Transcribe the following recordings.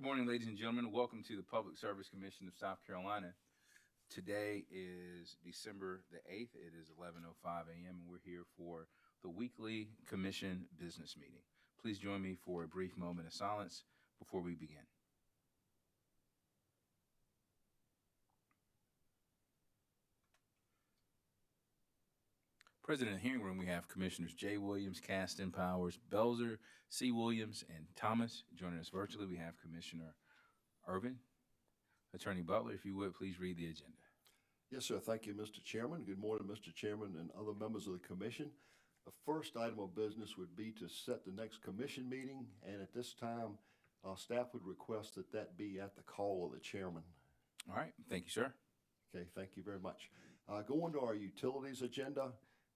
Good morning, ladies and gentlemen. Welcome to the Public Service Commission of South Carolina. Today is December the 8th. It is 11:05 a.m. and we're here for the weekly commission business meeting. Please join me for a brief moment of silence before we begin. Present in the hearing room, we have Commissioners J. Williams, Caston, Powers, Belzer, C. Williams, and Thomas. Joining us virtually, we have Commissioner Irvin. Attorney Butler, if you would, please read the agenda. Yes, sir. Thank you, Mr. Chairman. Good morning, Mr. Chairman and other members of the commission. The first item of business would be to set the next commission meeting, and at this time, staff would request that that be at the call of the chairman. All right. Thank you, sir. Okay, thank you very much. Going to our utilities agenda.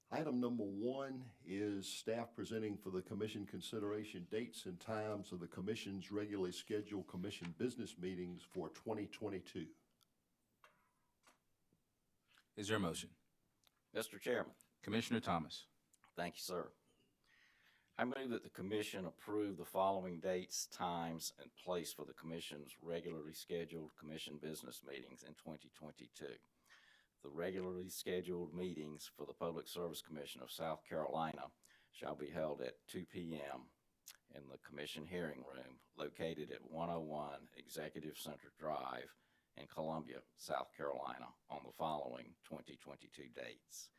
Item number 1 is staff presenting for the commission consideration dates and times of the commission's regularly scheduled commission business meetings for 2022. Is there a motion? Mr. Chairman. Commissioner Thomas. Thank you, sir. I move that the commission approve the following dates, times, and place for the commission's regularly scheduled commission business meetings in 2022. The regularly scheduled meetings for the Public Service Commission of South Carolina shall be held at 2 p.m. in the commission hearing room located at 101 Executive Center Drive in Columbia, South Carolina on the following 2022 dates: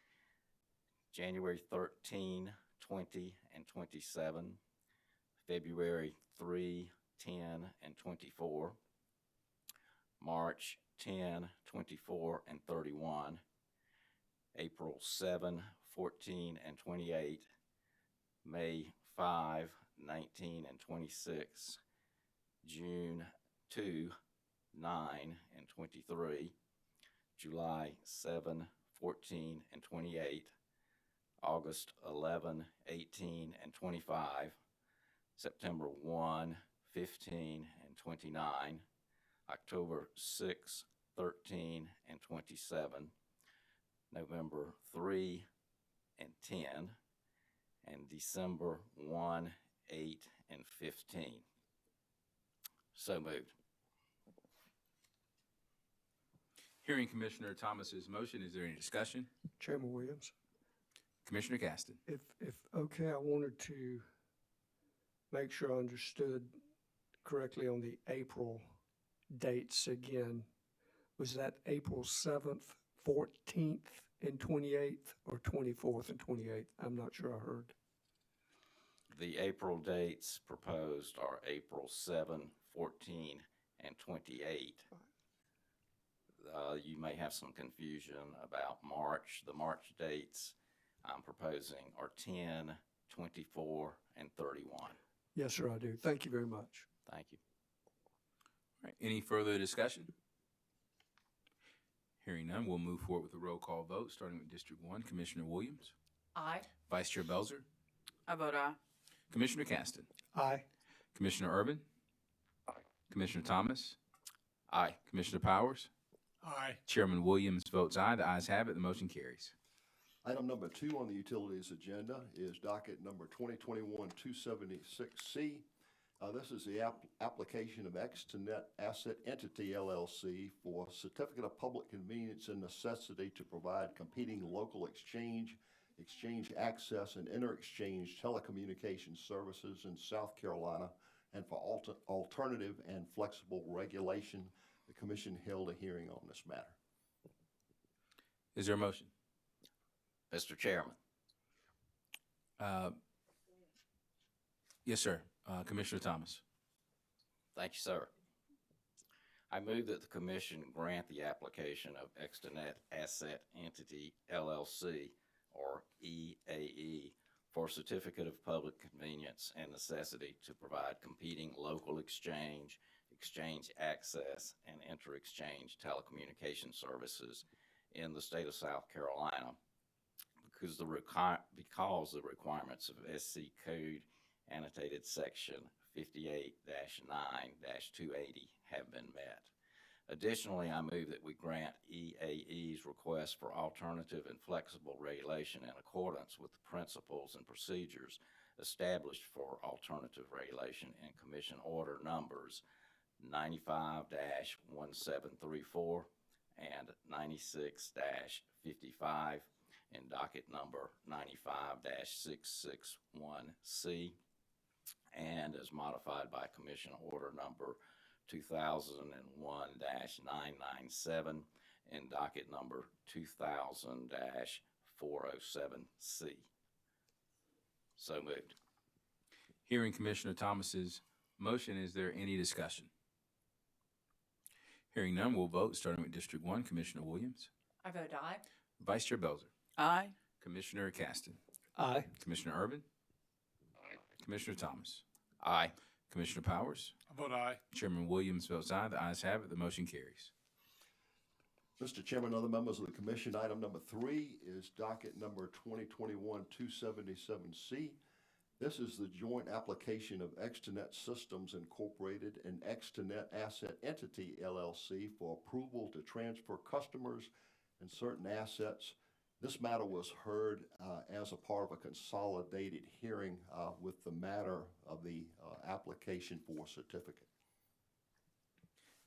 January 13, 20, and 27, February 3, 10, and 24, March 10, 24, and 31, April 7, 14, and 28, May 5, 19, and 26, June 2, 9, and 23, July 7, 14, and 28, August 11, 18, and 25, September 1, 15, and 29, October 6, 13, and 27, November 3 and 10, and December 1, 8, and 15. So moved. Hearing Commissioner Thomas's motion, is there any discussion? Chairman Williams, Commissioner Caston. if okay, I wanted to make sure I understood correctly on the April dates again. Was that April 7th, 14th, and 28th, or 24th and 28th? I'm not sure I heard. The April dates proposed are April 7, 14, and 28. You may have some confusion about March. The March dates I'm proposing are 10, 24, and 31. Yes, sir, I do. Thank you very much. Thank you. All right. Any further discussion? Hearing none, we'll move forward with a roll call vote, starting with District 1. Commissioner Williams. Aye. Vice Chair Belzer. I vote aye. Commissioner Caston. Aye. Commissioner Urban. Aye. Commissioner Thomas. Aye. Commissioner Powers. Aye. Chairman Williams votes aye. The ayes have it. The motion carries. Item number 2 on the utilities agenda is docket number 2021-276C. This is the application of Extenet Asset Entity, LLC, for Certificate of Public Convenience and Necessity to provide competing local exchange access, and inter-exchange telecommunications services in South Carolina, and for alternative and flexible regulation. The commission held a hearing on this matter. Is there a motion? Mr. Chairman. Yes, sir. Commissioner Thomas. Thank you, sir. I move that the commission grant the application of Extenet Asset Entity, LLC, or EAE, for Certificate of Public Convenience and Necessity to provide competing local exchange access, and inter-exchange telecommunication services in the state of South Carolina because the requirements of SC Code annotated section 58-9-280 have been met. Additionally, I move that we grant EAE's request for alternative and flexible regulation in accordance with the principles and procedures established for alternative regulation in Commission Order Numbers 95-1734 and 96-55, and docket number 95-661C, and as modified by Commission Order number 2001-997 and docket number 2000-407C. So moved. Hearing Commissioner Thomas's motion, is there any discussion? Hearing none, we'll vote, starting with District 1, Commissioner Williams. I vote aye. Vice Chair Belzer. Aye. Commissioner Caston. Aye. Commissioner Urban. Commissioner Thomas. Aye. Commissioner Powers. I vote aye. Chairman Williams votes aye. The ayes have it. The motion carries. Mr. Chairman, other members of the commission, item number 3 is docket number 2021-277C. This is the joint application of Extenet Systems Incorporated and Extenet Asset Entity LLC for approval to transfer customers and certain assets. This matter was heard as a part of a consolidated hearing with the matter of the application for certificate.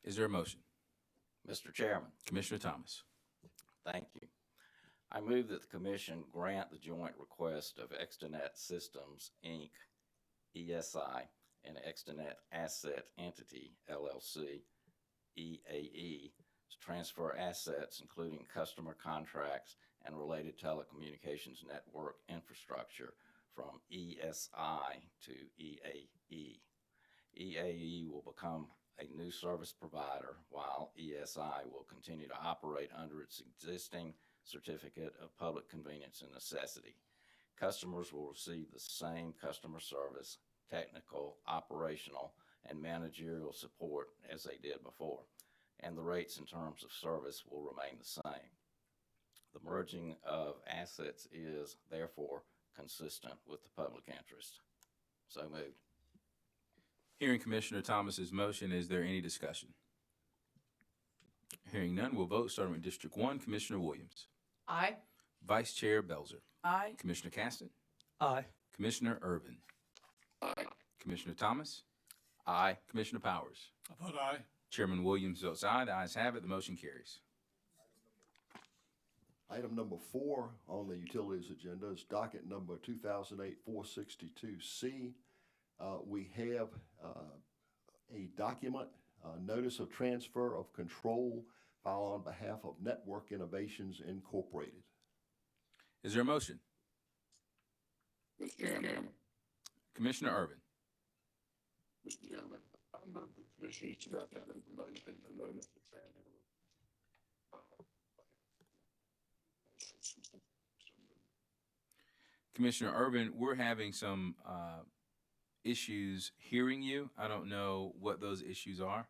Is there a motion? Mr. Chairman, Commissioner Thomas. thank you. I move that the Commission grant the joint request of Extenet Systems, Inc., ESI, and Extenet Asset Entity, LLC, EAE, to transfer assets including customer contracts and related telecommunications network infrastructure from ESI to EAE. EAE will become a new service provider while ESI will continue to operate under its existing Certificate of Public Convenience and Necessity. Customers will receive the same customer service, technical, operational, and managerial support as they did before, and the rates and terms of service will remain the same. The merging of assets is therefore consistent with the public interest. So moved. Hearing Commissioner Thomas's motion, is there any discussion? Hearing none, we'll vote, starting with District 1, Commissioner Williams. Aye. Vice Chair Belzer. Aye. Commissioner Caston. Aye. Commissioner Urban. Aye. Commissioner Thomas. Aye. Commissioner Powers. I vote aye. Chairman Williams votes aye. The ayes have it. The motion carries. Item number 4 on the utilities agenda is docket number 2008-462C. We have a document, notice of transfer of control filed on behalf of Network Innovations Incorporated. Is there a motion? Mr. Chairman. Commissioner Urban. Mr. Chairman, I move the commission to have that information and notice the transfer. Commissioner Urban, we're having some issues hearing you. I don't know what those issues are.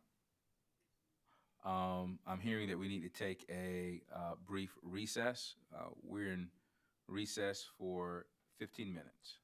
I'm hearing that we need to take a brief recess. We're in recess for 15 minutes.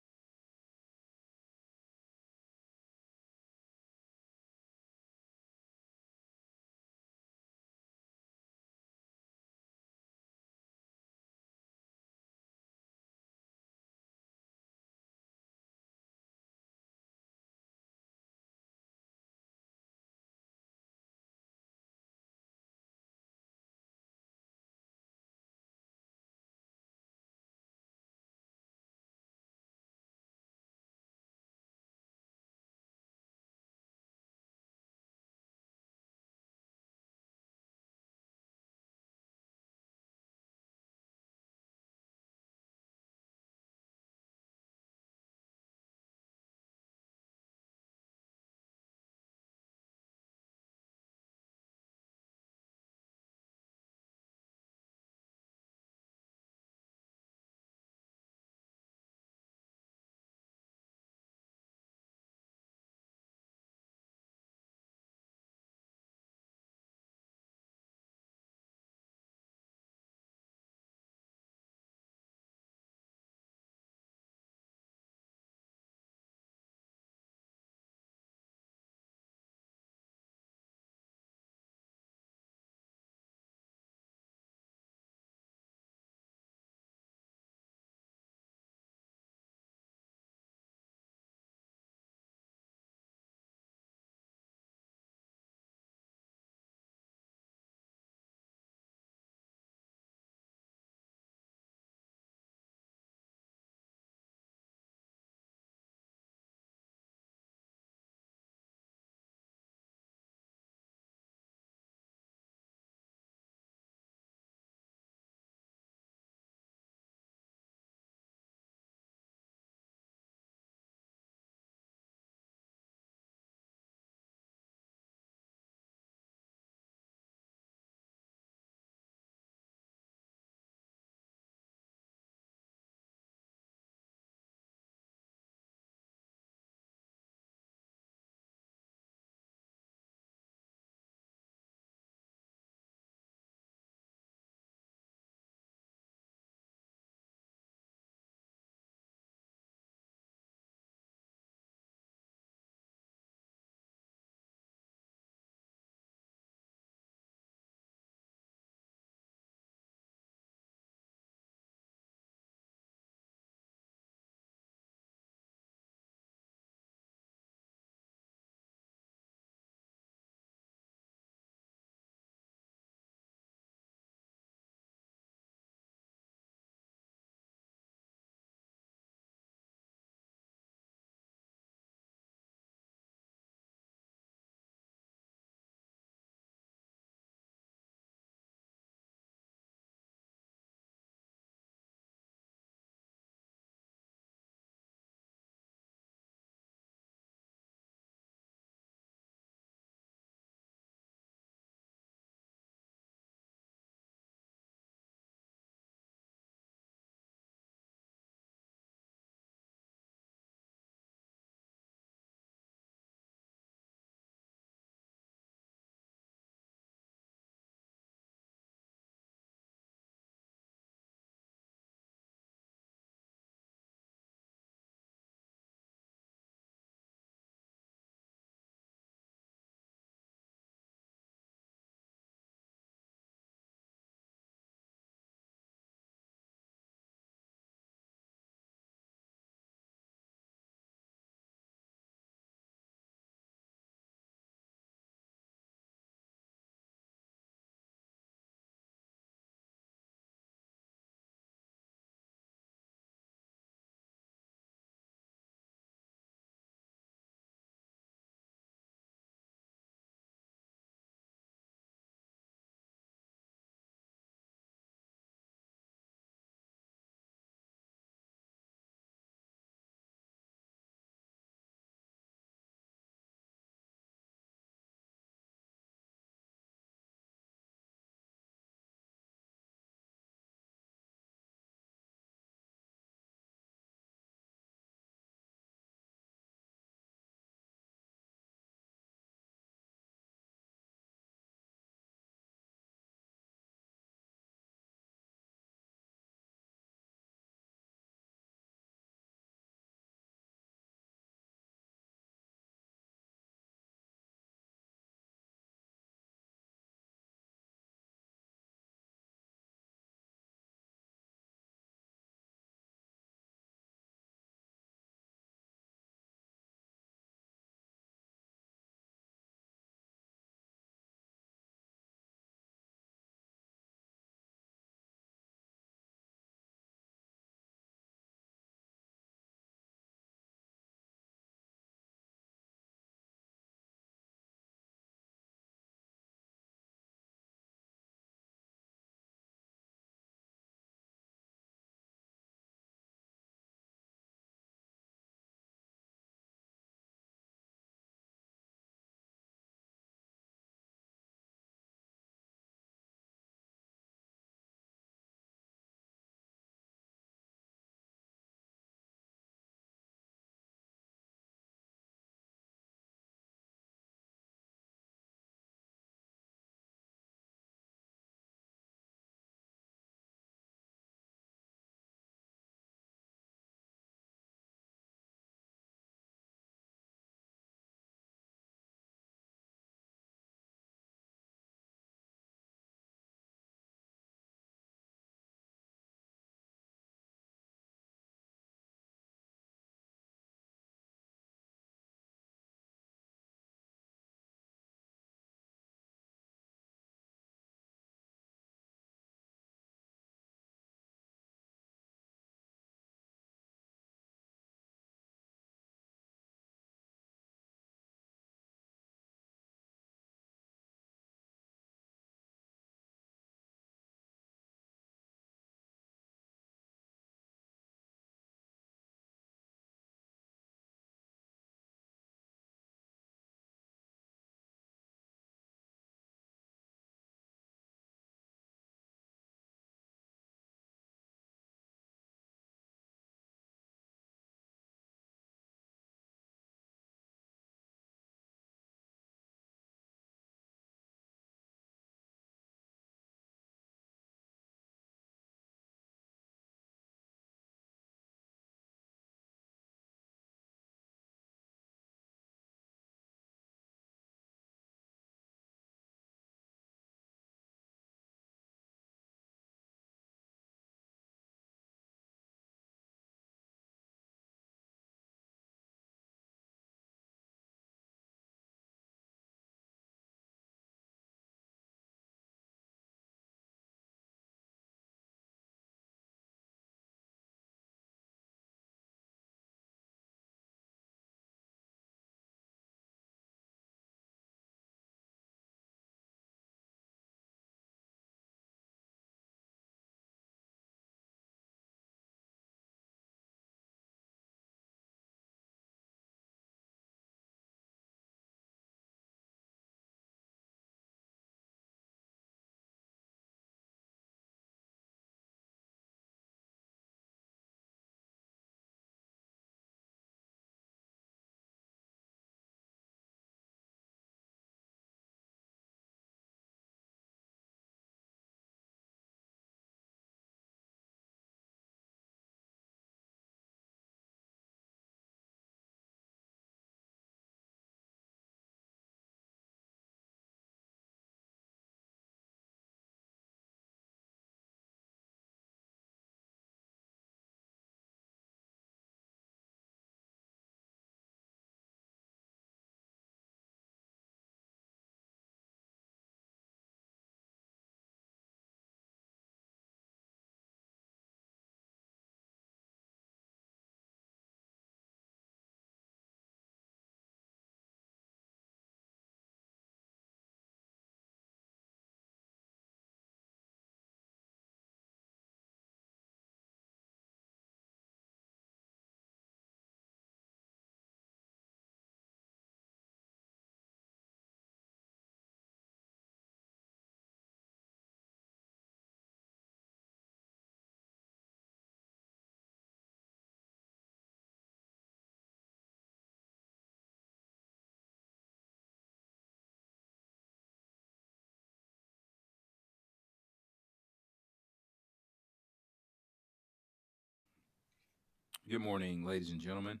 Good morning, ladies and gentlemen.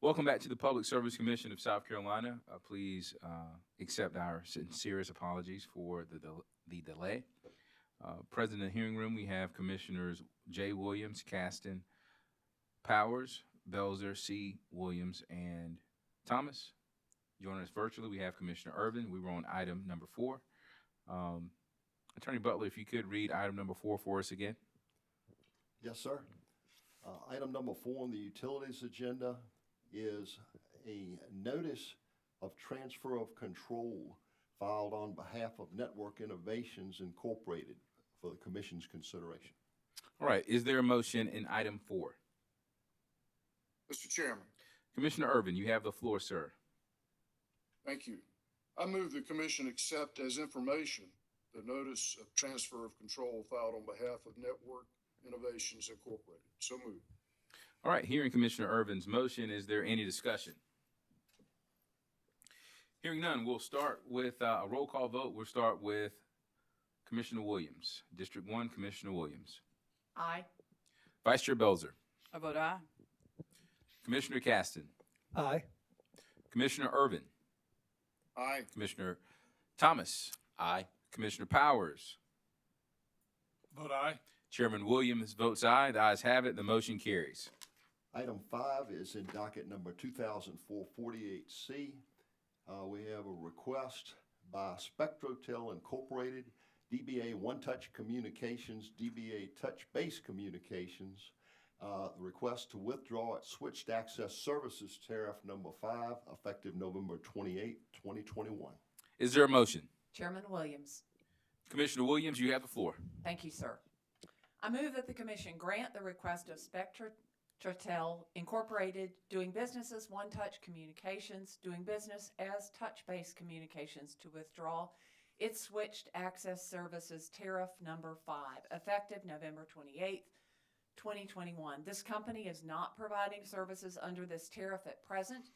Welcome back to the Public Service Commission of South Carolina. Please accept our sincerest apologies for the delay. Present in the hearing room, we have Commissioners J. Williams, Caston, Powers, Belzer, C. Williams, and Thomas. Joining us virtually, we have Commissioner Irvin. We were on item number 4. Attorney Butler, if you could read item number 4 for us again. Yes, sir. Item number 4 on the utilities agenda is a notice of transfer of control filed on behalf of Network Innovations Incorporated for the Commission's consideration. All right, is there a motion in item 4? Mr. Chairman, Commissioner Irvin, you have the floor, sir. thank you. I move the commission accept as information the notice of transfer of control filed on behalf of Network Innovations Incorporated. So moved. All right, hearing Commissioner Irvin's motion, is there any discussion? Hearing none, we'll start with a roll call vote. We'll start with Commissioner Williams. District 1, Commissioner Williams. Aye. Vice Chair Belzer. I vote aye. Commissioner Caston. Aye. Commissioner Irvin. Aye. Commissioner Thomas. Aye. Commissioner Powers. Vote aye. Chairman Williams votes aye. The ayes have it. The motion carries. Item 5 is in docket number 2004-48C. We have a request by Spectrotel Incorporated, DBA One Touch Communications, DBA Touch Base Communications. The request to withdraw its switched access services tariff number 5, effective November 28, 2021. Is there a motion? Chairman Williams. Commissioner Williams, you have the floor. Thank you, sir. I move that the commission grant the request of Spectrotel Incorporated, doing business as One Touch Communications, doing business as Touch Base Communications, to withdraw its switched access services tariff number 5, effective November 28th, 2021. This company is not providing services under this tariff at present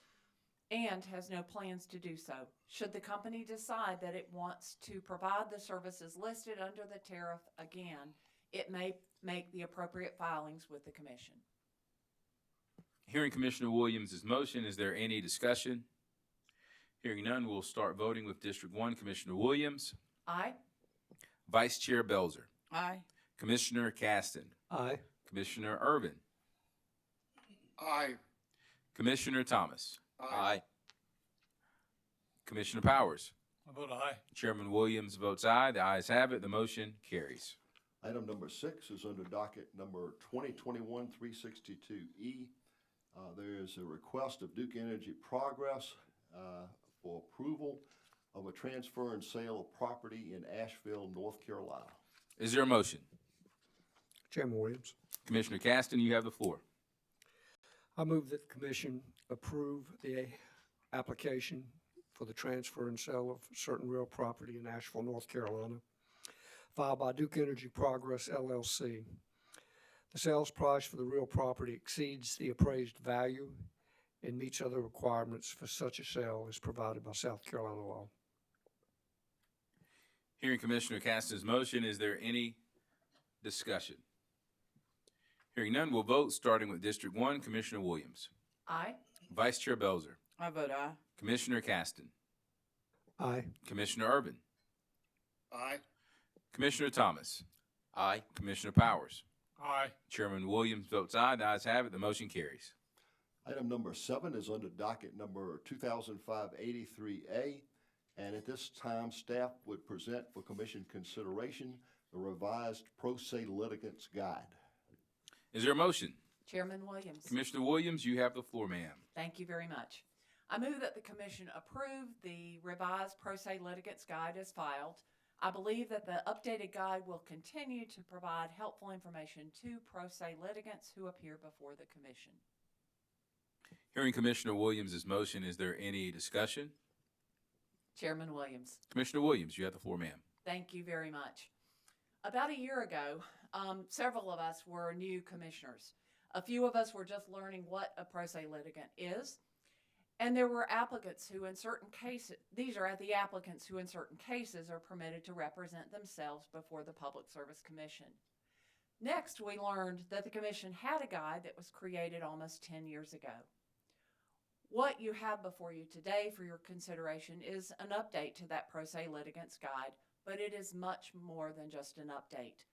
and has no plans to do so. Should the company decide that it wants to provide the services listed under the tariff again, it may make the appropriate filings with the commission. Hearing Commissioner Williams' motion, is there any discussion? Hearing none, we'll start voting with District 1, Commissioner Williams. Aye. Vice Chair Belzer. Aye. Commissioner Caston. Aye. Commissioner Irvin. Aye. Commissioner Thomas. Aye. Commissioner Powers. I vote aye. Chairman Williams votes aye. The ayes have it. The motion carries. Item number 6 is under docket number 2021-362E. There is a request of Duke Energy Progress for approval of a transfer and sale of property in Asheville, North Carolina. Is there a motion? Chairman Williams. Commissioner Caston, you have the floor. I move that the commission approve the application for the transfer and sale of certain real property in Asheville, North Carolina, filed by Duke Energy Progress, LLC. The sales price for the real property exceeds the appraised value and meets other requirements for such a sale as provided by South Carolina law. Hearing Commissioner Caston's motion, is there any discussion? Hearing none, we'll vote, starting with District 1, Commissioner Williams. Aye. Vice Chair Belzer. I vote aye. Commissioner Caston. Aye. Commissioner Irvin. Aye. Commissioner Thomas. Aye. Commissioner Powers. Aye. Chairman Williams votes aye. The ayes have it. The motion carries. Item number 7 is under docket number 2005-83A, and at this time, staff would present for commission consideration the revised pro se litigants guide. Is there a motion? Chairman Williams. Commissioner Williams, you have the floor, ma'am. Thank you very much. I move that the commission approve the revised pro se litigants guide as filed. I believe that the updated guide will continue to provide helpful information to pro se litigants who appear before the commission. Hearing Commissioner Williams' motion, is there any discussion? Chairman Williams. Commissioner Williams, you have the floor, ma'am. Thank you very much. About a year ago, several of us were new commissioners. A few of us were just learning what a pro se litigant is. And there were applicants who in certain cases, these are the applicants who in certain cases are permitted to represent themselves before the Public Service Commission. Next, we learned that the commission had a guide that was created almost 10 years ago. What you have before you today for your consideration is an update to that pro se litigants guide, but it is much more than just an update.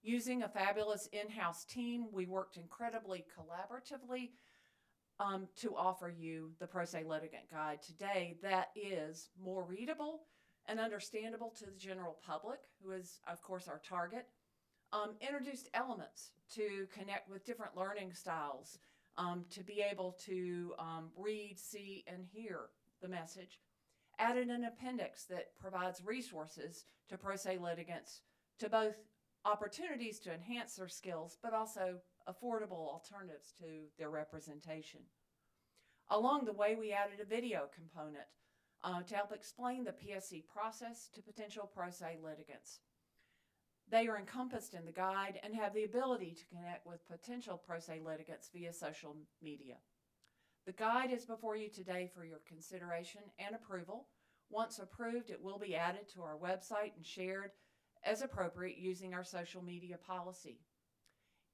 Using a fabulous in-house team, we worked incredibly collaboratively to offer you the pro se litigant guide today that is more readable and understandable to the general public, who is, of course, our target. Introduced elements to connect with different learning styles, to be able to read, see, and hear the message. Added an appendix that provides resources to pro se litigants to both opportunities to enhance their skills, but also affordable alternatives to their representation. Along the way, we added a video component to help explain the PSC process to potential pro se litigants. They are encompassed in the guide and have the ability to connect with potential pro se litigants via social media. The guide is before you today for your consideration and approval. Once approved, it will be added to our website and shared as appropriate using our social media policy.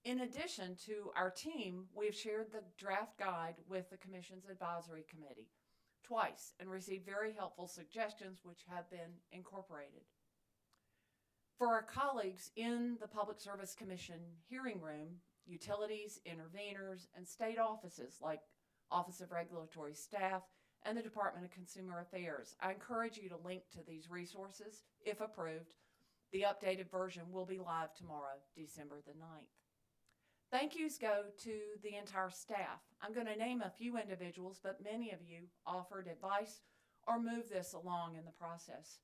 In addition to our team, we've shared the draft guide with the Commission's Advisory Committee twice and received very helpful suggestions which have been incorporated. For our colleagues in the Public Service Commission hearing room, utilities, interveners, and state offices like Office of Regulatory Staff and the Department of Consumer Affairs, I encourage you to link to these resources if approved. The updated version will be live tomorrow, December the 9th. Thank yous go to the entire staff. I'm going to name a few individuals, but many of you offered advice or moved this along in the process.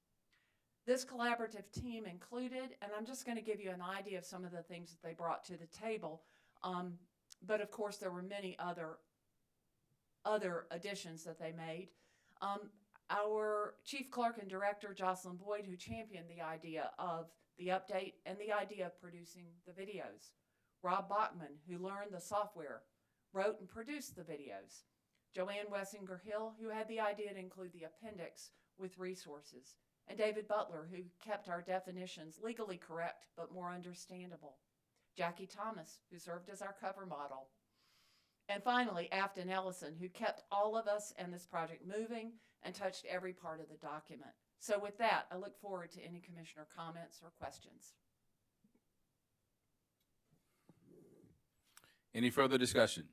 This collaborative team included, and I'm just going to give you an idea of some of the things that they brought to the table, but of course there were many other additions that they made. Our Chief Clerk and Director, Jocelyn Boyd, who championed the idea of the update and the idea of producing the videos. Rob Bachman, who learned the software, wrote and produced the videos. Joanne Wessinger-Hill, who had the idea to include the appendix with resources. And David Butler, who kept our definitions legally correct but more understandable. Jackie Thomas, who served as our cover model. And finally, Afton Ellison, who kept all of us and this project moving and touched every part of the document. So with that, I look forward to any commissioner comments or questions. Any further discussion?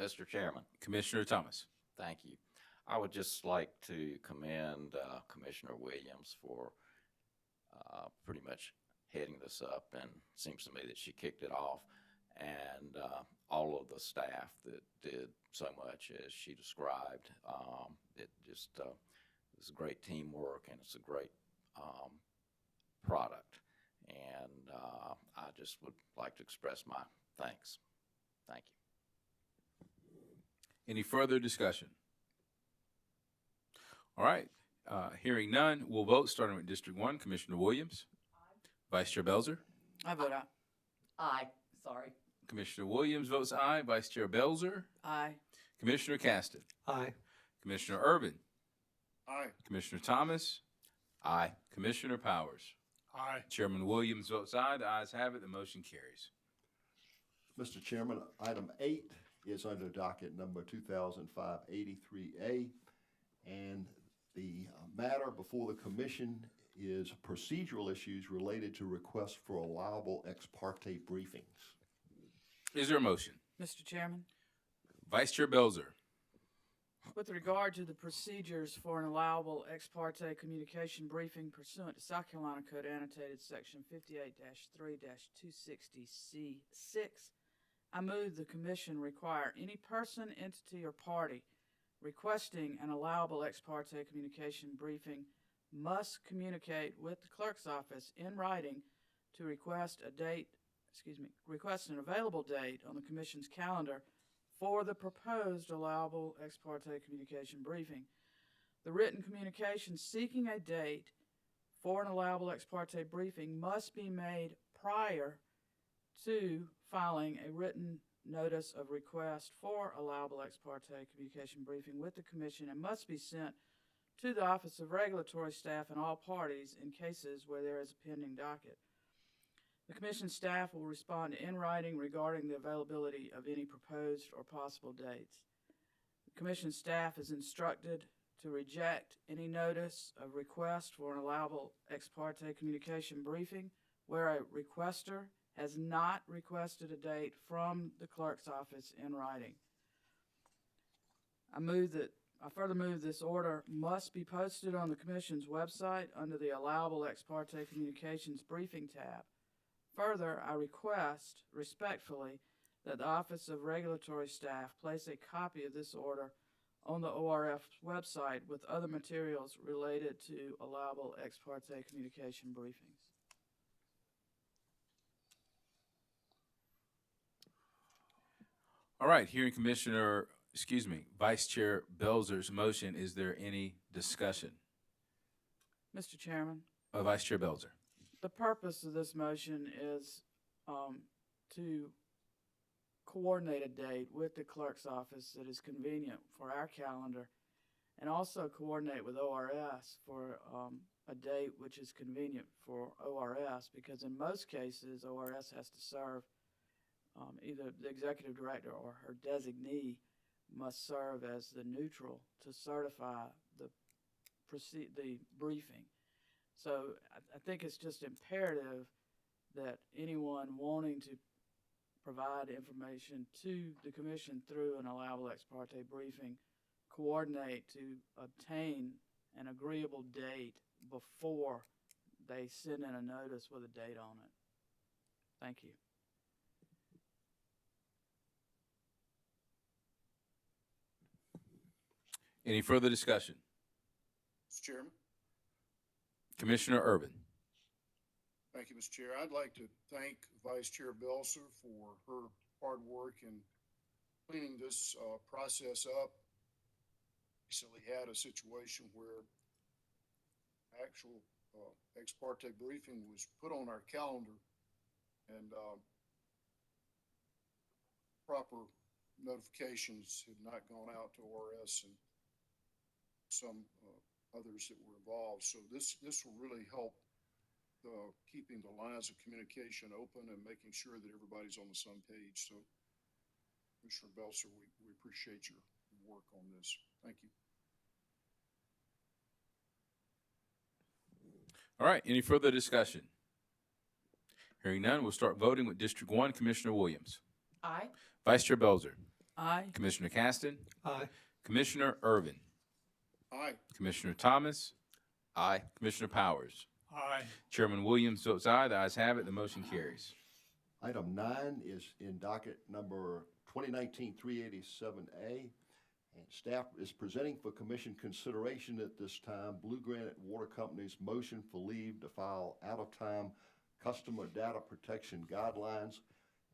Mr. Chairman, Commissioner Thomas. thank you. I would just like to commend Commissioner Williams for pretty much heading this up, and it seems to me that she kicked it off, and all of the staff that did so much as she described. It just it's great teamwork, and it's a great product, and I just would like to express my thanks. Thank you. Any further discussion? All right. Hearing none, we'll vote starting with District 1. Commissioner Williams. Aye. Vice Chair Belzer. I vote aye. Aye, sorry. Commissioner Williams votes aye. Vice Chair Belzer. Aye. Commissioner Caston. Aye. Commissioner Urban. Aye. Commissioner Thomas. Aye. Commissioner Powers. Aye. Chairman Williams votes aye. The ayes have it. The motion carries. Mr. Chairman, item 8 is under docket number 2005-83A, and the matter before the commission is procedural issues related to requests for allowable ex parte briefings. Is there a motion? Mr. Chairman, Vice Chair Belzer. with regard to the procedures for an allowable ex parte communication briefing pursuant to South Carolina Code Annotated Section 58-3-260C6, I move the Commission require any person, entity, or party requesting an allowable ex parte communication briefing must communicate with the clerk's office in writing to request an available date on the Commission's calendar for the proposed allowable ex parte communication briefing. The written communication seeking a date for an allowable ex parte briefing must be made prior to filing a written notice of request for allowable ex parte communication briefing with the Commission and must be sent to the Office of Regulatory Staff and all parties in cases where there is a pending docket. The commission staff will respond in writing regarding the availability of any proposed or possible dates. The commission staff is instructed to reject any notice of request for an allowable ex parte communication briefing where a requester has not requested a date from the clerk's office in writing. I further move this order must be posted on the commission's website under the allowable ex parte communications briefing tab. Further, I request respectfully that the Office of Regulatory Staff place a copy of this order on the ORF website with other materials related to allowable ex parte communication briefings. All right, hearing Vice Chair Belzer's motion, is there any discussion? Mr. Chairman, Vice Chair Belzer. the purpose of this motion is to coordinate a date with the clerk's office that is convenient for our calendar, and also coordinate with ORS for a date which is convenient for ORS, because in most cases, ORS has to serve either the executive director or her designee must serve as the neutral to certify the briefing. So I think it's just imperative that anyone wanting to provide information to the commission through an allowable ex parte briefing coordinate to obtain an agreeable date before they send in a notice with a date on it. Thank you. Any further discussion? Mr. Chairman. Commissioner Urban. Thank you, Mr. Chair. I'd like to thank Vice Chair Belser for her hard work in cleaning this process up. Recently had a situation where actual ex parte briefing was put on our calendar and proper notifications had not gone out to ORS and some others that were involved. So this will really help keeping the lines of communication open and making sure that everybody's on the same page. So, Commissioner Belser, we appreciate your work on this. Thank you. All right, any further discussion? Hearing none, we'll start voting with District 1, Commissioner Williams. Aye. Vice Chair Belzer. Aye. Commissioner Caston. Aye. Commissioner Irvin. Aye. Commissioner Thomas. Aye. Commissioner Powers. Aye. Chairman Williams votes aye. The ayes have it. The motion carries. Item 9 is in docket number 2019-387A. And staff is presenting for commission consideration at this time Blue Granite Water Company's motion for leave to file out-of-time customer data protection guidelines.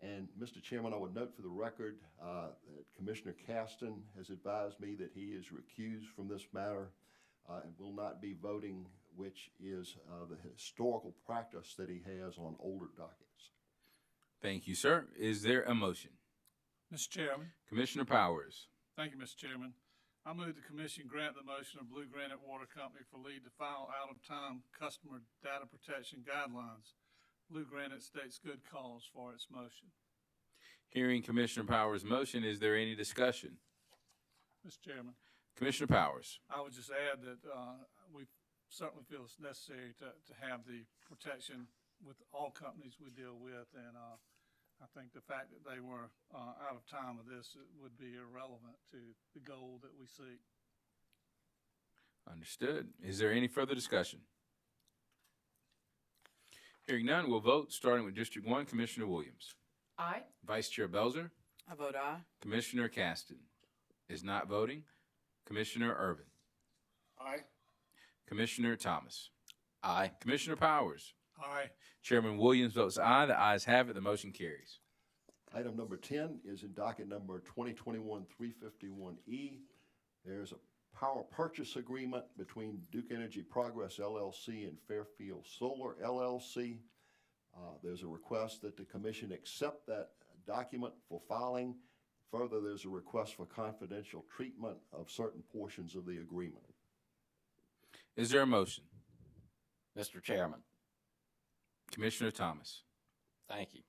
And Mr. Chairman, I would note for the record that Commissioner Caston has advised me that he is recused from this matter and will not be voting, which is the historical practice that he has on older dockets. Thank you, sir. Is there a motion? Mr. Chairman. Commissioner Powers. Thank you, Mr. Chairman. I move the commission grant the motion of Blue Granite Water Company for leave to file out-of-time customer data protection guidelines. Blue Granite states good cause for its motion. Hearing Commissioner Powers' motion, is there any discussion? Mr. Chairman, Commissioner Powers. I would just add that we certainly feel it's necessary to have the protection with all companies we deal with, and I think the fact that they were out of time with this would be irrelevant to the goal that we seek. Understood. Is there any further discussion? Hearing none, we'll vote, starting with District 1, Commissioner Williams. Aye. Vice Chair Belzer. I vote aye. Commissioner Caston is not voting. Commissioner Irvin. Aye. Commissioner Thomas. Aye. Commissioner Powers. Aye. Chairman Williams votes aye. The ayes have it. The motion carries. Item number 10 is in docket number 2021-351E. There's a power purchase agreement between Duke Energy Progress LLC and Fairfield Solar LLC. There's a request that the commission accept that document for filing. Further, there's a request for confidential treatment of certain portions of the agreement. Is there a motion? Mr. Chairman, Commissioner Thomas. Thank you.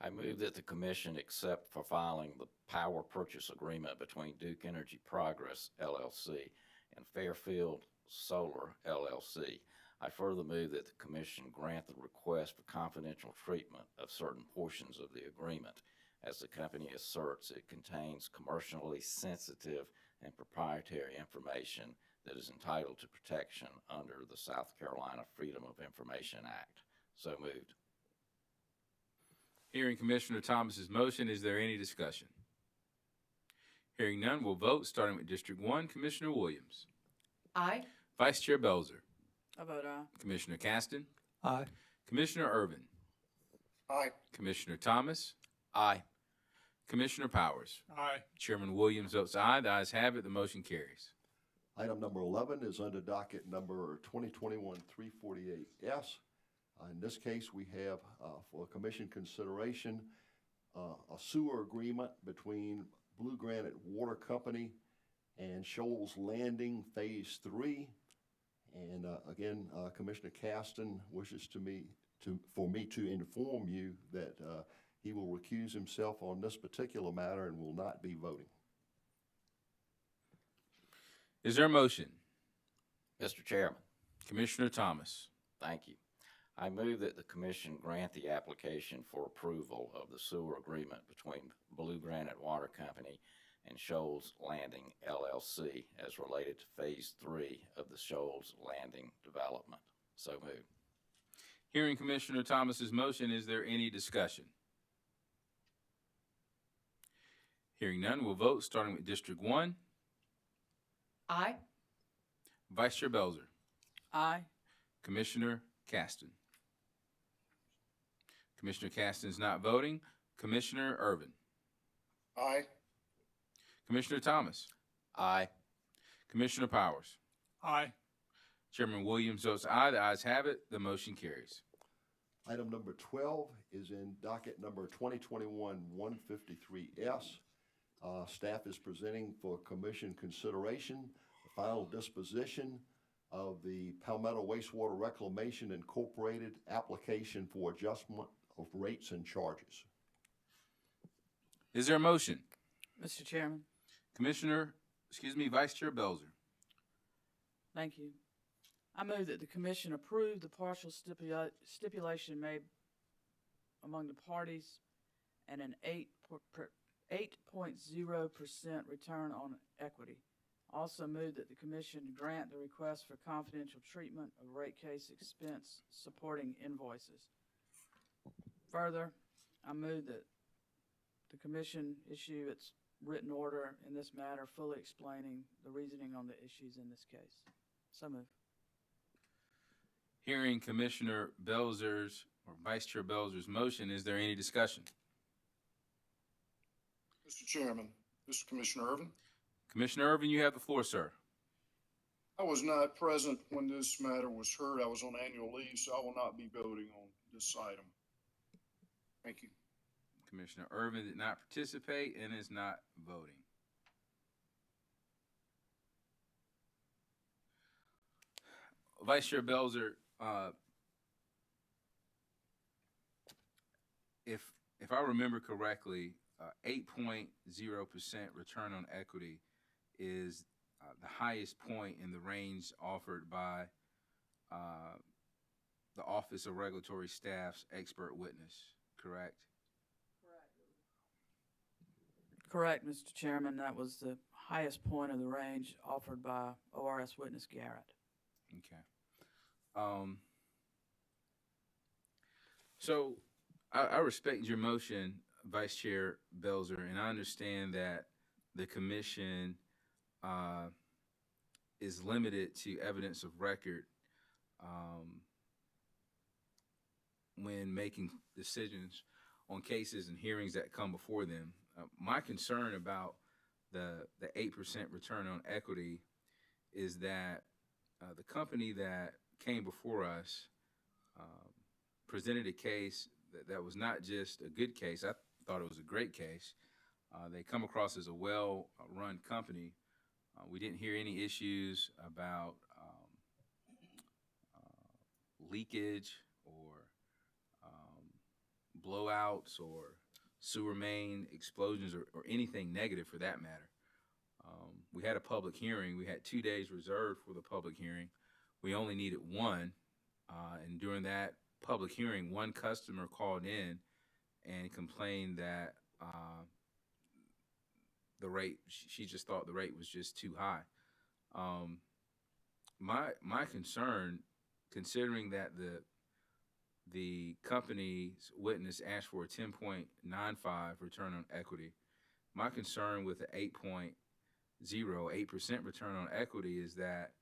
I move that the commission accept for filing the power purchase agreement between Duke Energy Progress LLC and Fairfield Solar LLC. I further move that the commission grant the request for confidential treatment of certain portions of the agreement, as the company asserts it contains commercially sensitive and proprietary information that is entitled to protection under the South Carolina Freedom of Information Act. So moved. Hearing Commissioner Thomas's motion, is there any discussion? Hearing none, we'll vote, starting with District 1. Commissioner Williams. Aye. Vice Chair Belzer. I vote aye. Commissioner Caston. Aye. Commissioner Irvin. Aye. Commissioner Thomas. Aye. Commissioner Powers. Aye. Chairman Williams votes aye. The ayes have it. The motion carries. Item number 11 is under docket number 2021-348S. In this case, we have for commission consideration a sewer agreement between Blue Granite Water Company and Shoals Landing Phase 3. And again, Commissioner Caston wishes for me to inform you that he will recuse himself on this particular matter and will not be voting. Is there a motion? Mr. Chairman, Commissioner Thomas. thank you. I move that the commission grant the application for approval of the sewer agreement between Blue Granite Water Company and Shoals Landing LLC as related to Phase 3 of the Shoals Landing development. So moved. Hearing Commissioner Thomas's motion, is there any discussion? Hearing none, we'll vote, starting with District 1. Aye. Vice Chair Belzer. Aye. Commissioner Caston. Commissioner Caston is not voting. Commissioner Irvin. Aye. Commissioner Thomas. Aye. Commissioner Powers. Aye. Chairman Williams votes aye. The ayes have it. The motion carries. Item number 12 is in docket number 2021-153S. Staff is presenting for commission consideration the final disposition of the Palmetto Wastewater Reclamation Incorporated application for adjustment of rates and charges. Is there a motion? Mr. Chairman, Vice Chair Belzer. thank you. I move that the commission approve the partial stipulation made among the parties and an 8.0% return on equity. Also move that the commission grant the request for confidential treatment of rate case expense supporting invoices. Further, I move that the commission issue its written order in this matter, fully explaining the reasoning on the issues in this case. So moved. Hearing Commissioner Belzer's or Vice Chair Belzer's motion, is there any discussion? Mr. Chairman, this is Commissioner Irvin. Commissioner Irvin, you have the floor, sir. I was not present when this matter was heard. I was on annual leave, so I will not be voting on this item. Thank you. Commissioner Irvin did not participate and is not voting. Vice Chair Belzer, if I remember correctly, 8.0% return on equity is the highest point in the range offered by the Office of Regulatory Staff's expert witness, correct? Correct, Mr. Chairman. That was the highest point of the range offered by ORS witness Garrett. Okay. So I respect your motion, Vice Chair Belzer, and I understand that the commission is limited to evidence of record when making decisions on cases and hearings that come before them. My concern about the 8% return on equity is that the company that came before us presented a case that was not just a good case. I thought it was a great case. They come across as a well-run company. We didn't hear any issues about leakage or blowouts or sewer main explosions or anything negative for that matter. We had a public hearing. We had 2 days reserved for the public hearing. We only needed one. And during that public hearing, one customer called in and complained that the rate, she just thought the rate was just too high. My concern, considering that the company's witness asked for a 10.95 return on equity, my concern with the 8.08% return on equity is that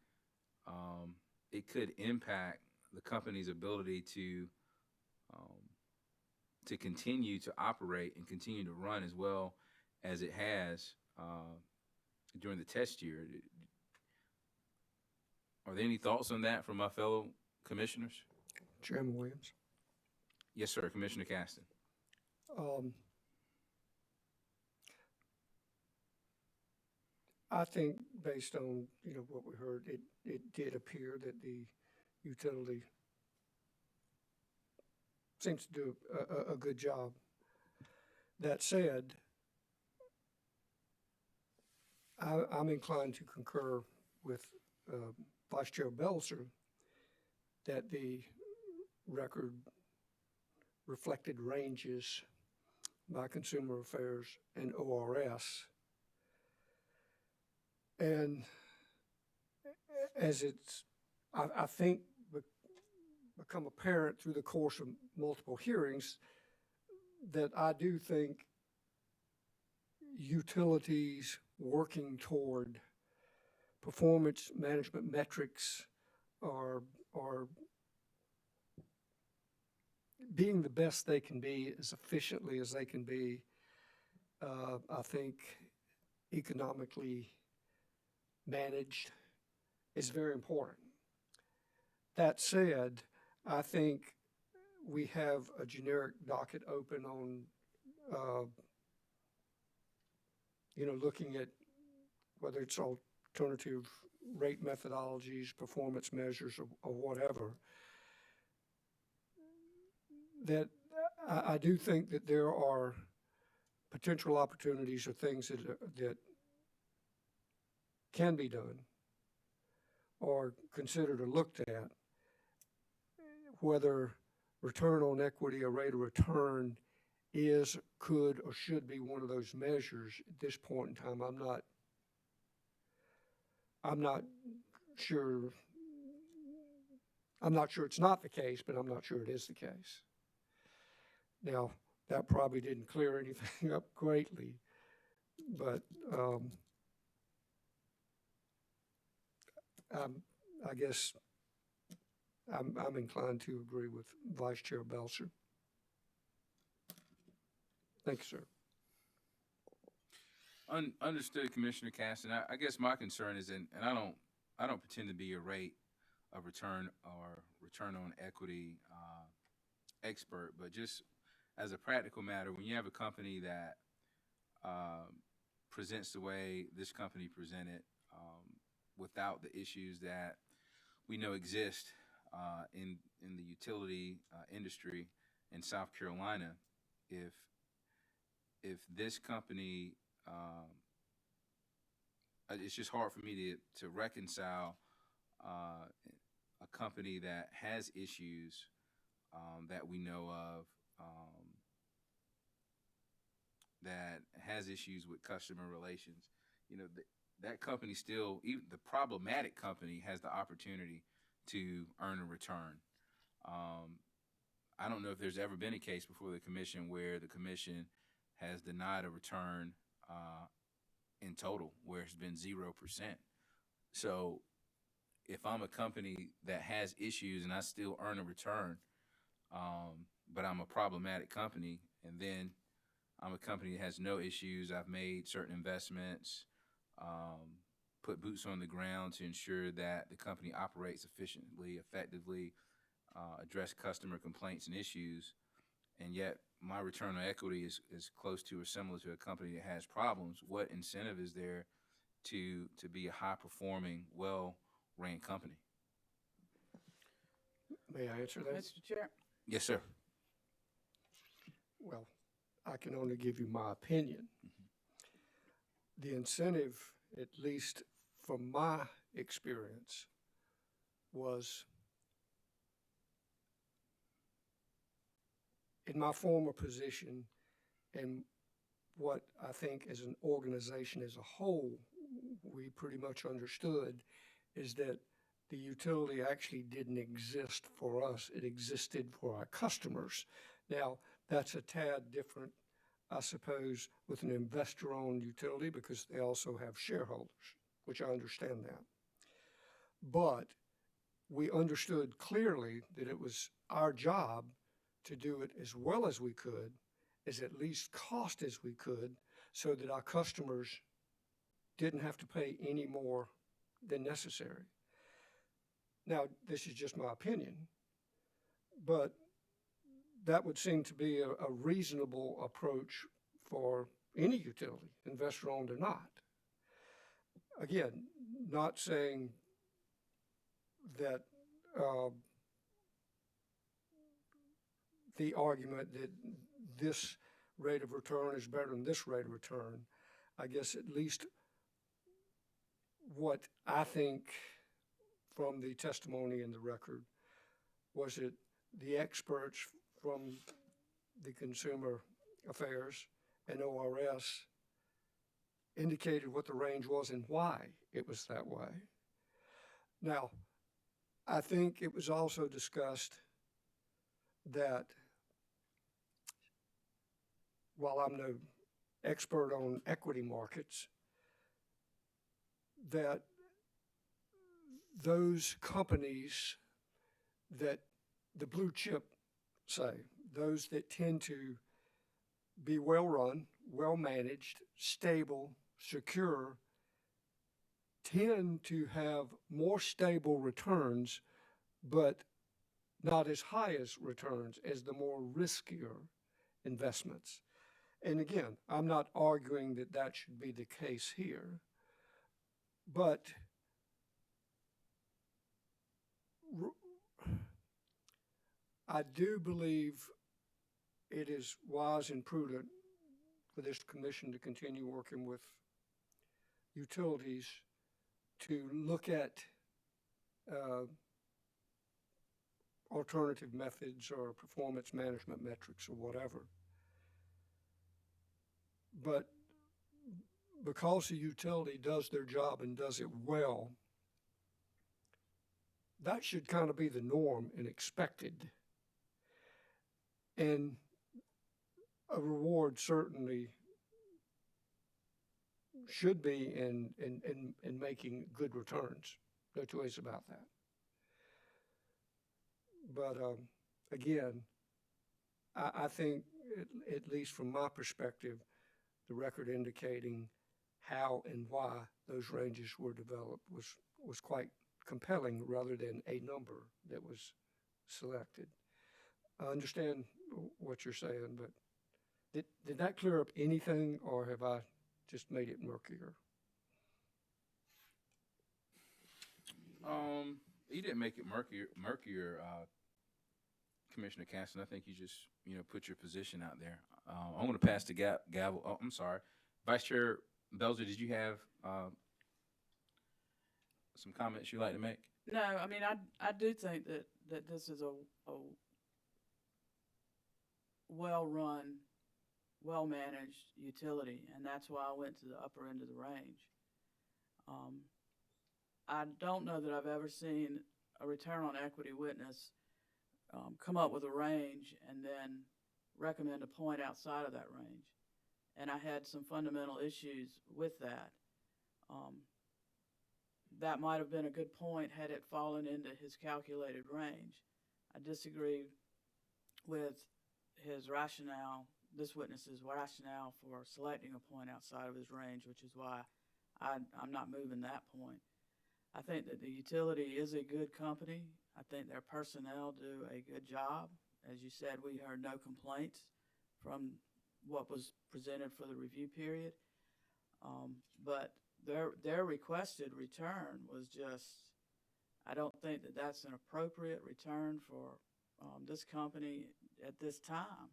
it could impact the company's ability to continue to operate and continue to run as well as it has during the test year. Are there any thoughts on that from my fellow commissioners? Chairman Williams. Yes, sir. Commissioner Caston. I think based on, what we heard, it did appear that the utility seems to do a good job. That said, I'm inclined to concur with Vice Chair Belzer that the record reflected ranges by Consumer Affairs and ORS. And as it's, I think, become apparent through the course of multiple hearings, that I do think utilities working toward performance management metrics are being the best they can be, as efficiently as they can be. I think economically managed is very important. That said, I think we have a generic docket open on, looking at whether it's alternative rate methodologies, performance measures, or whatever. That I do think that there are potential opportunities or things that can be done or considered or looked at. Whether return on equity or rate of return is, could, or should be one of those measures at this point in time, I'm not sure. I'm not sure it's not the case, but I'm not sure it is the case. Now, that probably didn't clear anything up greatly, but I guess I'm inclined to agree with Vice Chair Belzer. Thank you, sir. Understood, Commissioner Caston. I guess my concern is, and I don't pretend to be a rate of return or return on equity expert, but just as a practical matter, when you have a company that presents the way this company presented, without the issues that we know exist in the utility industry in South Carolina, if this company, it's just hard for me to reconcile a company that has issues that we know of, that has issues with customer relations. That company still, even the problematic company, has the opportunity to earn a return. I don't know if there's ever been a case before the commission where the commission has denied a return in total, where it's been 0%. So if I'm a company that has issues and I still earn a return, but I'm a problematic company, and then I'm a company that has no issues, I've made certain investments, put boots on the ground to ensure that the company operates efficiently, effectively, address customer complaints and issues, and yet my return on equity is close to or similar to a company that has problems. What incentive is there to be a high-performing, well-ran company? May I answer that? Mr. Chair, Yes, sir. well, I can only give you my opinion. The incentive, at least from my experience, was in my former position and what I think as an organization as a whole, we pretty much understood is that the utility actually didn't exist for us. It existed for our customers. Now, that's a tad different, I suppose, with an investor-owned utility because they also have shareholders, which I understand that. But we understood clearly that it was our job to do it as well as we could, as at least cost as we could, so that our customers didn't have to pay any more than necessary. Now, this is just my opinion, but that would seem to be a reasonable approach for any utility, investor-owned or not. Again, not saying that the argument that this rate of return is better than this rate of return. I guess at least what I think from the testimony in the record was that the experts from the Consumer Affairs and ORS indicated what the range was and why it was that way. Now, I think it was also discussed that while I'm no expert on equity markets, that those companies that the blue chip say, those that tend to be well run, well managed, stable, secure, tend to have more stable returns, but not as high as returns as the more riskier investments. And again, I'm not arguing that that should be the case here, but I do believe it is wise and prudent for this commission to continue working with utilities to look at alternative methods or performance management metrics or whatever. But because the utility does their job and does it well, that should kind of be the norm and expected. And a reward certainly should be in making good returns. No two ways about that. But again, I think, at least from my perspective, the record indicating how and why those ranges were developed was quite compelling rather than a number that was selected. I understand what you're saying, but did that clear up anything, or have I just made it murkier? You didn't make it murkier, Commissioner Caston. I think you just, put your position out there. I'm going to pass the gavel. Oh, I'm sorry. Vice Chair Belzer, did you have some comments you'd like to make? No, I mean, I do think that this is a well-run, well-managed utility, and that's why I went to the upper end of the range. I don't know that I've ever seen a return on equity witness come up with a range and then recommend a point outside of that range. And I had some fundamental issues with that. That might have been a good point had it fallen into his calculated range. I disagree with his rationale, this witness's rationale for selecting a point outside of his range, which is why I'm not moving that point. I think that the utility is a good company. I think their personnel do a good job. As you said, we heard no complaints from what was presented for the review period. But their requested return was just, I don't think that that's an appropriate return for this company at this time.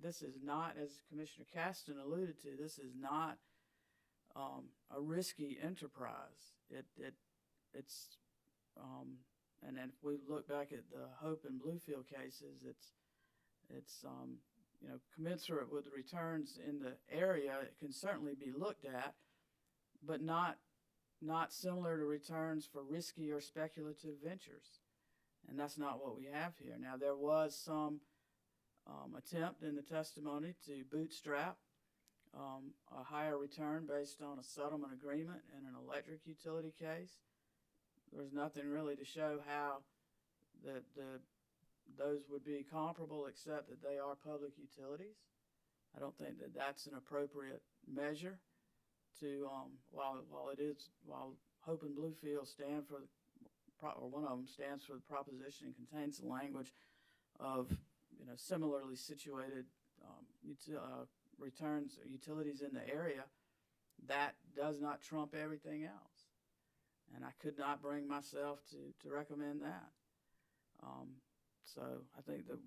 this is not, as Commissioner Caston alluded to, this is not a risky enterprise. It's and then if we look back at the Hope and Bluefield cases, it's commensurate with the returns in the area. It can certainly be looked at, but not similar to returns for risky or speculative ventures. And that's not what we have here. Now, there was some attempt in the testimony to bootstrap a higher return based on a settlement agreement in an electric utility case. There's nothing really to show how those would be comparable, except that they are public utilities. I don't think that that's an appropriate measure to while Hope and Bluefield stand for, or one of them stands for the proposition and contains the language of similarly situated returns or utilities in the area, that does not trump everything else. And I could not bring myself to recommend that. So I think that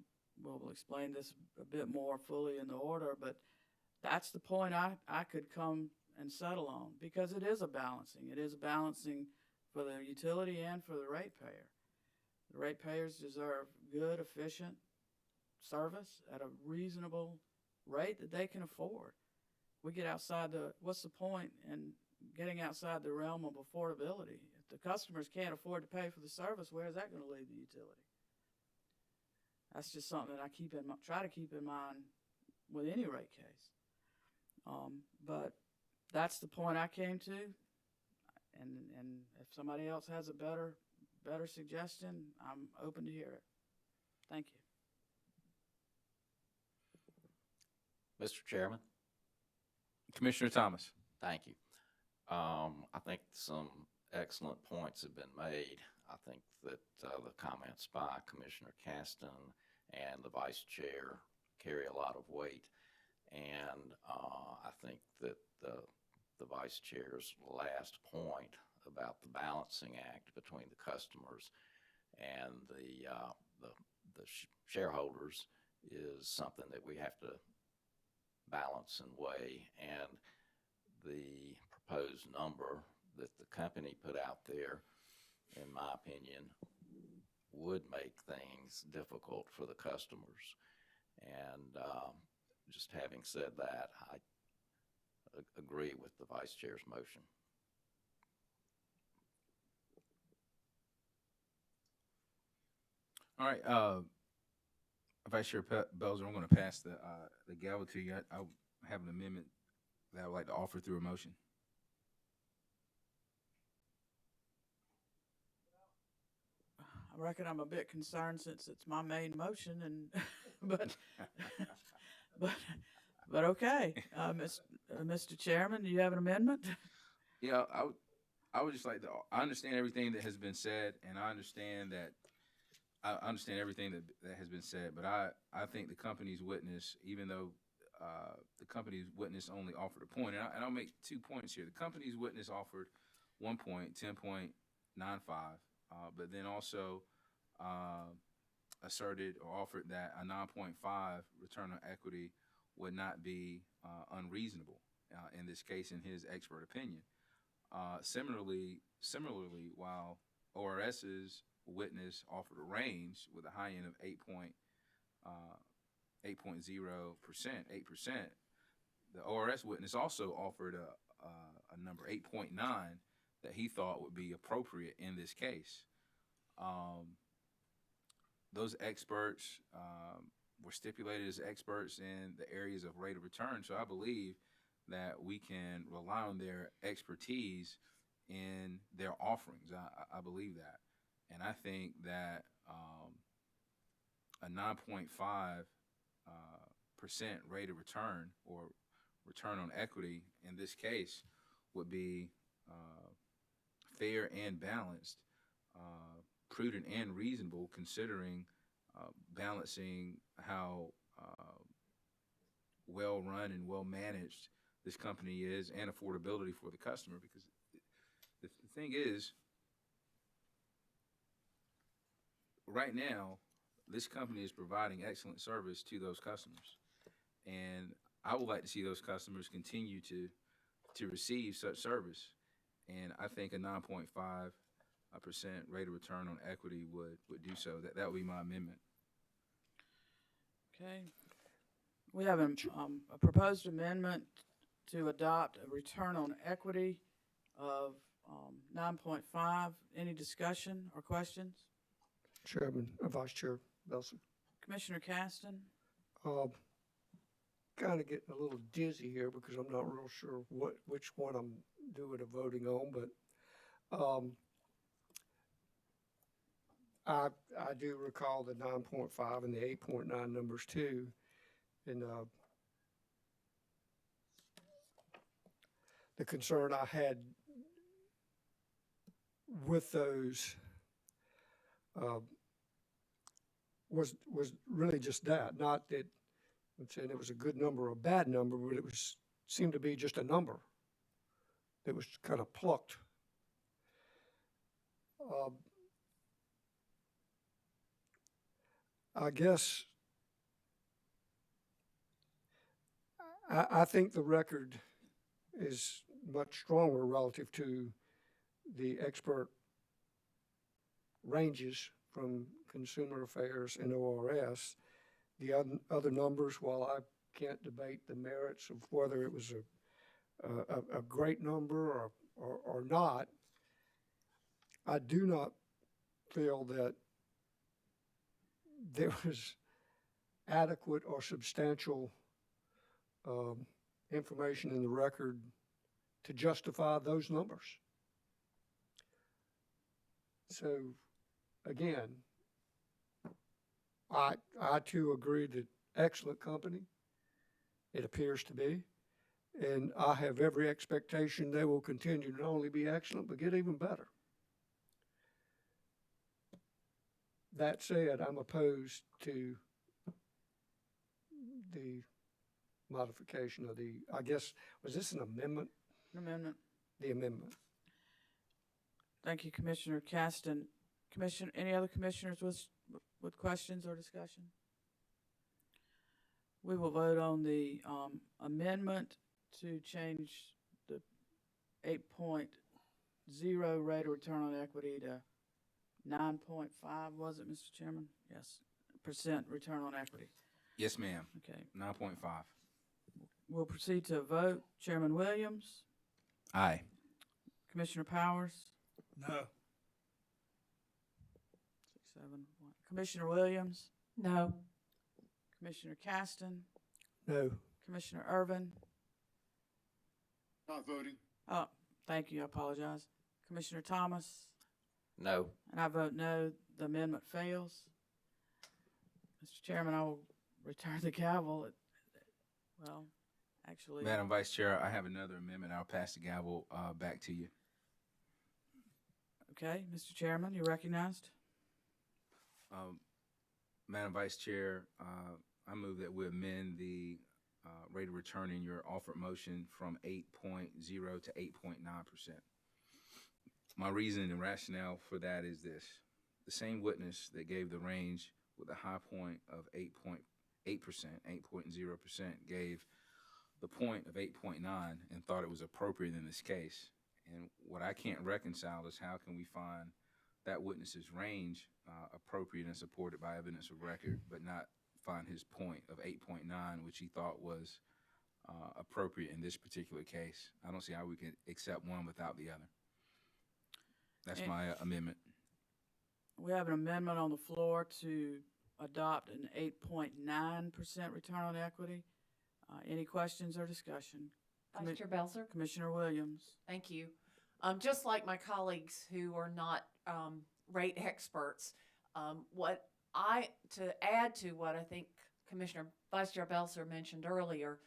we'll explain this a bit more fully in the order, but that's the point I could come and settle on, because it is a balancing. It is a balancing for the utility and for the ratepayer. The ratepayers deserve good, efficient service at a reasonable rate that they can afford. We get outside what's the point in getting outside the realm of affordability? If the customers can't afford to pay for the service, where is that going to leave the utility? That's just something that I try to keep in mind with any rate case. But that's the point I came to, and if somebody else has a better suggestion, I'm open to hear it. Thank you. Mr. Chairman? Commissioner Thomas. Thank you. I think some excellent points have been made. I think that the comments by Commissioner Caston and the Vice Chair carry a lot of weight. And I think that the Vice Chair's last point about the balancing act between the customers and the shareholders is something that we have to balance and weigh. And the proposed number that the company put out there, in my opinion, would make things difficult for the customers. And just having said that, I agree with the Vice Chair's motion. All right, Vice Chair Belzer, I'm going to pass the gavel to you. I have an amendment that I would like to offer through a motion. I reckon I'm a bit concerned since it's my main motion, and but okay, Mr. Chairman, do you have an amendment? Yeah, I would just like to. I understand everything that has been said, and I understand everything that has been said. But I think the company's witness, even though the company's witness only offered a point, and I'll make 2 points here. The company's witness offered 1 point, 10.95, but then also asserted or offered that a 9.5 return on equity would not be unreasonable in this case, in his expert opinion. Similarly, while ORS's witness offered a range with a high end of 8.0%, 8%, the ORS witness also offered a number 8.9 that he thought would be appropriate in this case. Those experts were stipulated as experts in the areas of rate of return, so I believe that we can rely on their expertise in their offerings. I believe that. And I think that a 9.5% rate of return, or return on equity in this case, would be fair and balanced, prudent and reasonable, considering balancing how well run and well managed this company is, and affordability for the customer. Because the thing is, right now, this company is providing excellent service to those customers. And I would like to see those customers continue to receive such service. And I think a 9.5% rate of return on equity would do so. That would be my amendment. Okay. We have a proposed amendment to adopt a return on equity of 9.5. Any discussion or questions? Chairman, Vice Chair Belson. Commissioner Caston? Kind of getting a little dizzy here because I'm not real sure which one I'm doing a voting on, but I do recall the 9.5 and the 8.9 numbers too, and the concern I had with those was really just that, not that I'm saying it was a good number or a bad number, but it seemed to be just a number that was kind of plucked. I guess I think the record is much stronger relative to the expert ranges from Consumer Affairs and ORS. The other numbers, while I can't debate the merits of whether it was a great number or not, I do not feel that there was adequate or substantial information in the record to justify those numbers. So, again, I too agree that excellent company, it appears to be, and I have every expectation they will continue to not only be excellent, but get even better. That said, I'm opposed to the modification of the, I guess, was this an amendment? Amendment. The amendment. Thank you, Commissioner Caston. Any other commissioners with questions or discussion? We will vote on the amendment to change the 8.0 rate of return on equity to 9.5, was it, Mr. Chairman? Yes, % return on equity. Yes, ma'am. Okay. 9.5. We'll proceed to a vote. Chairman Williams? Aye. Commissioner Powers? No. 6, 7, 1. Commissioner Williams? No. Commissioner Caston? No. Commissioner Irvin? Not voting. Oh, thank you. I apologize. Commissioner Thomas? No. And I vote no. The amendment fails. Mr. Chairman, I will return the gavel. Well, actually. Madam Vice Chair, I have another amendment. I'll pass the gavel back to you. Okay, Mr. Chairman, you're recognized. Madam Vice Chair, I move that we amend the rate of return in your offered motion from 8.0 to 8.9%. My reasoning and rationale for that is this. The same witness that gave the range with a high point of 8.8%, 8.0%, gave the point of 8.9 and thought it was appropriate in this case. And what I can't reconcile is how can we find that witness's range appropriate and supported by evidence of record, but not find his point of 8.9, which he thought was appropriate in this particular case. I don't see how we can accept one without the other. That's my amendment. We have an amendment on the floor to adopt an 8.9% return on equity. Any questions or discussion? Vice Chair Belzer? Commissioner Williams? Thank you. Just like my colleagues who are not rate experts, to add to what I think Commissioner Vice Chair Belzer mentioned earlier,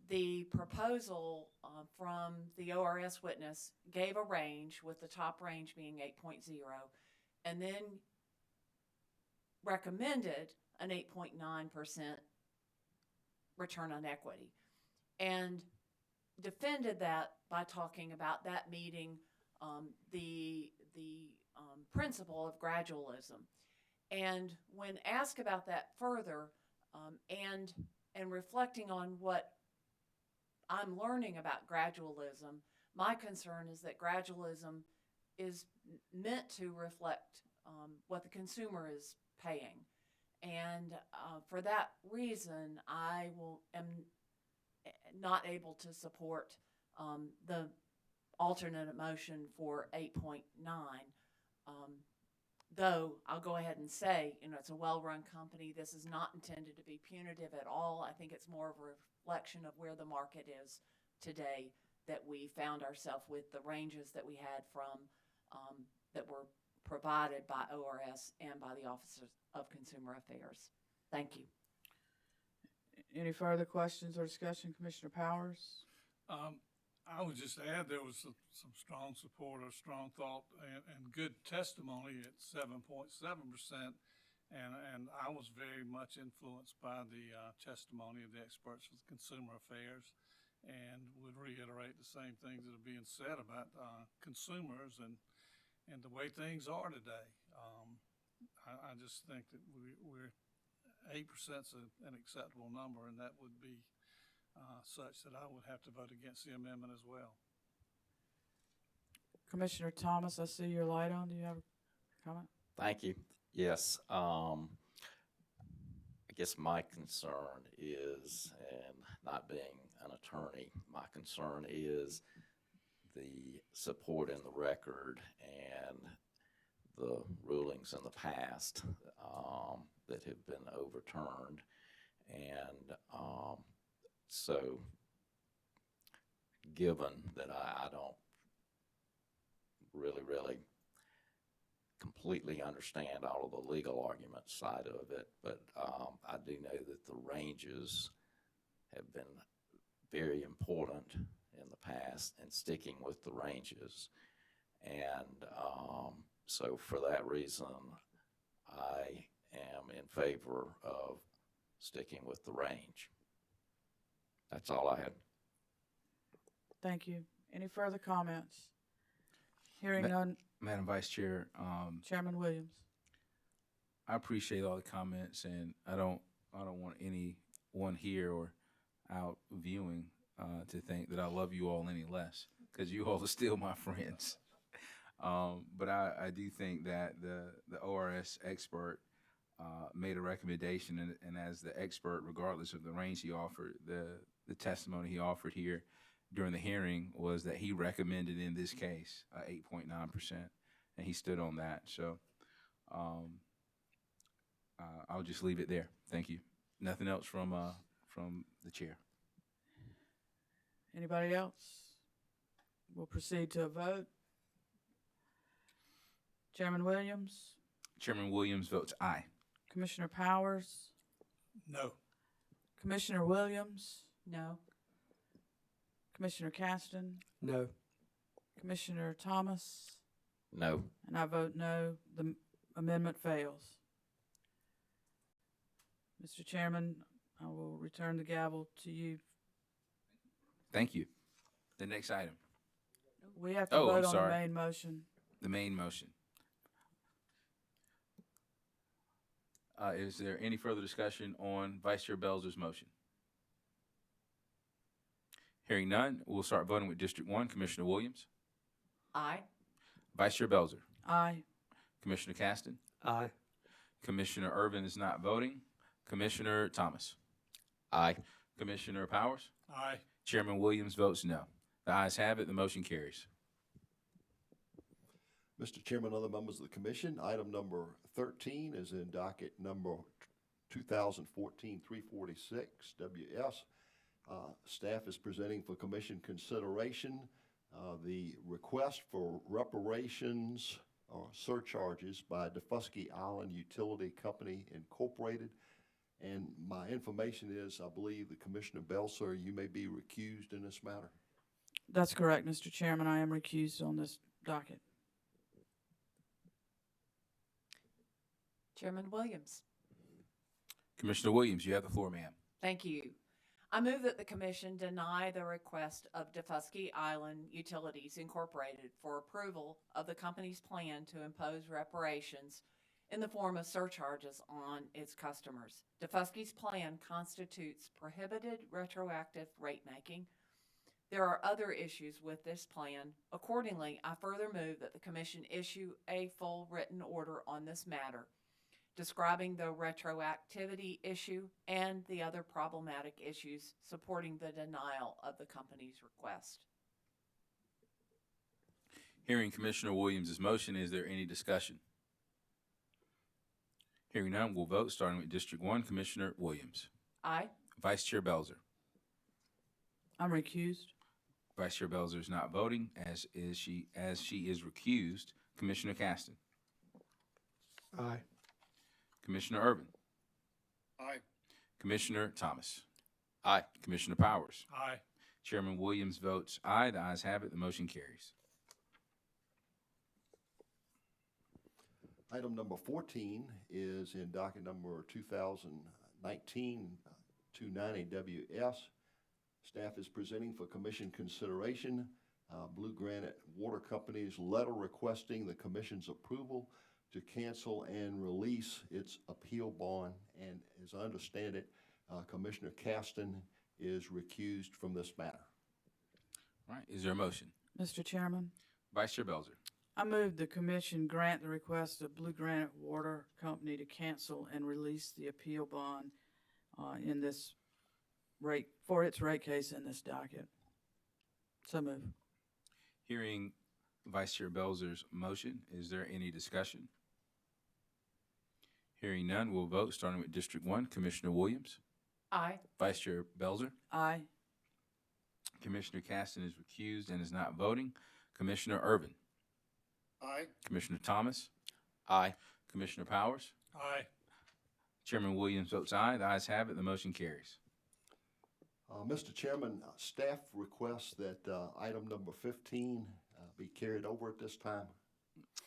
the proposal from the ORS witness gave a range, with the top range being 8.0, and then recommended an 8.9% return on equity, and defended that by talking about that meeting the principle of gradualism. And when asked about that further, and and reflecting on what I'm learning about gradualism, my concern is that gradualism is meant to reflect what the consumer is paying. And for that reason, am not able to support the alternate motion for 8.9. Though I'll go ahead and say, it's a well-run company. This is not intended to be punitive at all. I think it's more of a reflection of where the market is today, that we found ourselves with the ranges that we had from that were provided by ORS and by the Office of Consumer Affairs. Thank you. Any further questions or discussion, Commissioner Powers? I would just add there was some strong support or strong thought and good testimony at 7.7%. And I was very much influenced by the testimony of the experts with Consumer Affairs, and would reiterate the same things that are being said about consumers and the way things are today. I just think that we're 8% is an acceptable number, and that would be such that I would have to vote against the amendment as well. Commissioner Thomas, I see your light on. Do you have a comment? Thank you. Yes. I guess my concern is, and not being an attorney, my concern is the support in the record and the rulings in the past that have been overturned. And so given that I don't really completely understand all of the legal argument side of it, but I do know that the ranges have been very important in the past, and sticking with the ranges. And so for that reason, I am in favor of sticking with the range. That's all I had. Thank you. Any further comments? Hearing none. Madam Vice Chair, Chairman Williams. I appreciate all the comments, and I don't want anyone here or out viewing to think that I love you all any less, because you all are still my friends. But I do think that the ORS expert made a recommendation, and as the expert, regardless of the range he offered, the testimony he offered here during the hearing was that he recommended in this case 8.9%, and he stood on that. So I'll just leave it there. Thank you. Nothing else from the chair. Anybody else? We'll proceed to a vote. Chairman Williams. Chairman Williams votes aye. Commissioner Powers. No. Commissioner Williams. No. Commissioner Caston. No. Commissioner Thomas. No. And I vote no. The amendment fails. Mr. Chairman, I will return the gavel to you. Thank you. The next item, We have to Oh, I'm vote on sorry. the main motion. the main motion. Is there any further discussion on Vice Chair Belzer's motion? Hearing none, we'll start voting with District 1. Commissioner Williams. Aye. Vice Chair Belzer. Aye. Commissioner Caston. Aye. Commissioner Irvin is not voting. Commissioner Thomas. Aye. Commissioner Powers. Aye. Chairman Williams votes no. The ayes have it. The motion carries. Mr. Chairman, other members of the commission, item number 13 is in docket number 2014-346 WS. Staff is presenting for commission consideration the request for reparations or surcharges by Defusky Island Utility Company Incorporated. And my information is, I believe that Commissioner Belzer, you may be recused in this matter. That's correct, Mr. Chairman. I am recused on this docket. Chairman Williams. Commissioner Williams, you have the floor, ma'am. Thank you. I move that the commission deny the request of Defusky Island Utilities Incorporated for approval of the company's plan to impose reparations in the form of surcharges on its customers. DeFusky's plan constitutes prohibited retroactive rate making. There are other issues with this plan. Accordingly, I further move that the Commission issue a full written order on this matter, describing the retroactivity issue and the other problematic issues supporting the denial of the company's request. Hearing Commissioner Williams' motion, is there any discussion? Hearing none, we'll vote, starting with District 1, Commissioner Williams. Aye. Vice Chair Belzer. I'm recused. Vice Chair Belzer is not voting, as she is recused. Commissioner Caston. Aye. Commissioner Irvin. Aye. Commissioner Thomas. Aye. Commissioner Powers. Aye. Chairman Williams votes aye. The ayes have it. The motion carries. Item number 14 is in docket number 2019-290WS. Staff is presenting for commission consideration Blue Granite Water Company's letter requesting the commission's approval to cancel and release its appeal bond. And as I understand it, Commissioner Caston is recused from this matter. All right. Is there a motion? Mr. Chairman, Vice Chair Belzer. I move the commission grant the request of Blue Granite Water Company to cancel and release the appeal bond in this for its rate case in this docket. So move. Hearing Vice Chair Belzer's motion, is there any discussion? Hearing none, we'll vote, starting with District 1, Commissioner Williams. Aye. Vice Chair Belzer. Aye. Commissioner Caston is recused and is not voting. Commissioner Irvin. Aye. Commissioner Thomas. Aye. Commissioner Powers. Aye. Chairman Williams votes aye. The ayes have it. The motion carries. Mr. Chairman, staff requests that item number 15 be carried over at this time.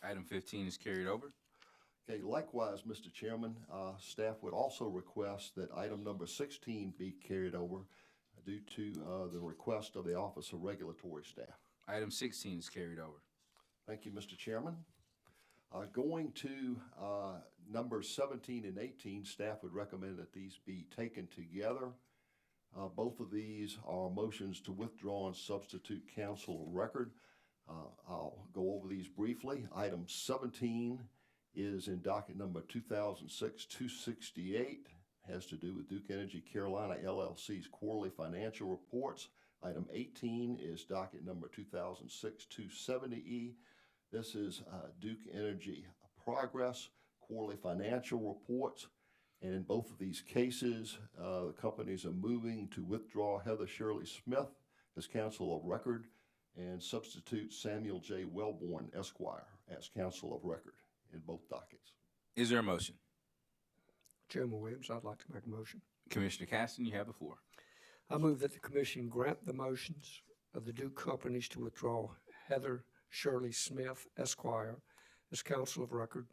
Item 15 is carried over. Okay, likewise, Mr. Chairman, staff would also request that item number 16 be carried over due to the request of the Office of Regulatory Staff. Item 16 is carried over. Thank you, Mr. Chairman. Going to numbers 17 and 18, staff would recommend that these be taken together. Both of these are motions to withdraw and substitute counsel of record. I'll go over these briefly. Item 17 is in docket number 2006-268, has to do with Duke Energy Carolina LLC's quarterly financial reports. Item 18 is docket number 2006-270E. This is Duke Energy Progress quarterly financial reports. And in both of these cases, the companies are moving to withdraw Heather Shirley Smith as counsel of record and substitute Samuel J. Wellborn, Esquire, as counsel of record in both dockets. Is there a motion? Chairman Williams, I'd like to make a motion. Commissioner Caston, you have the floor. I move that the commission grant the motions of the Duke companies to withdraw Heather Shirley Smith, Esquire, as counsel of record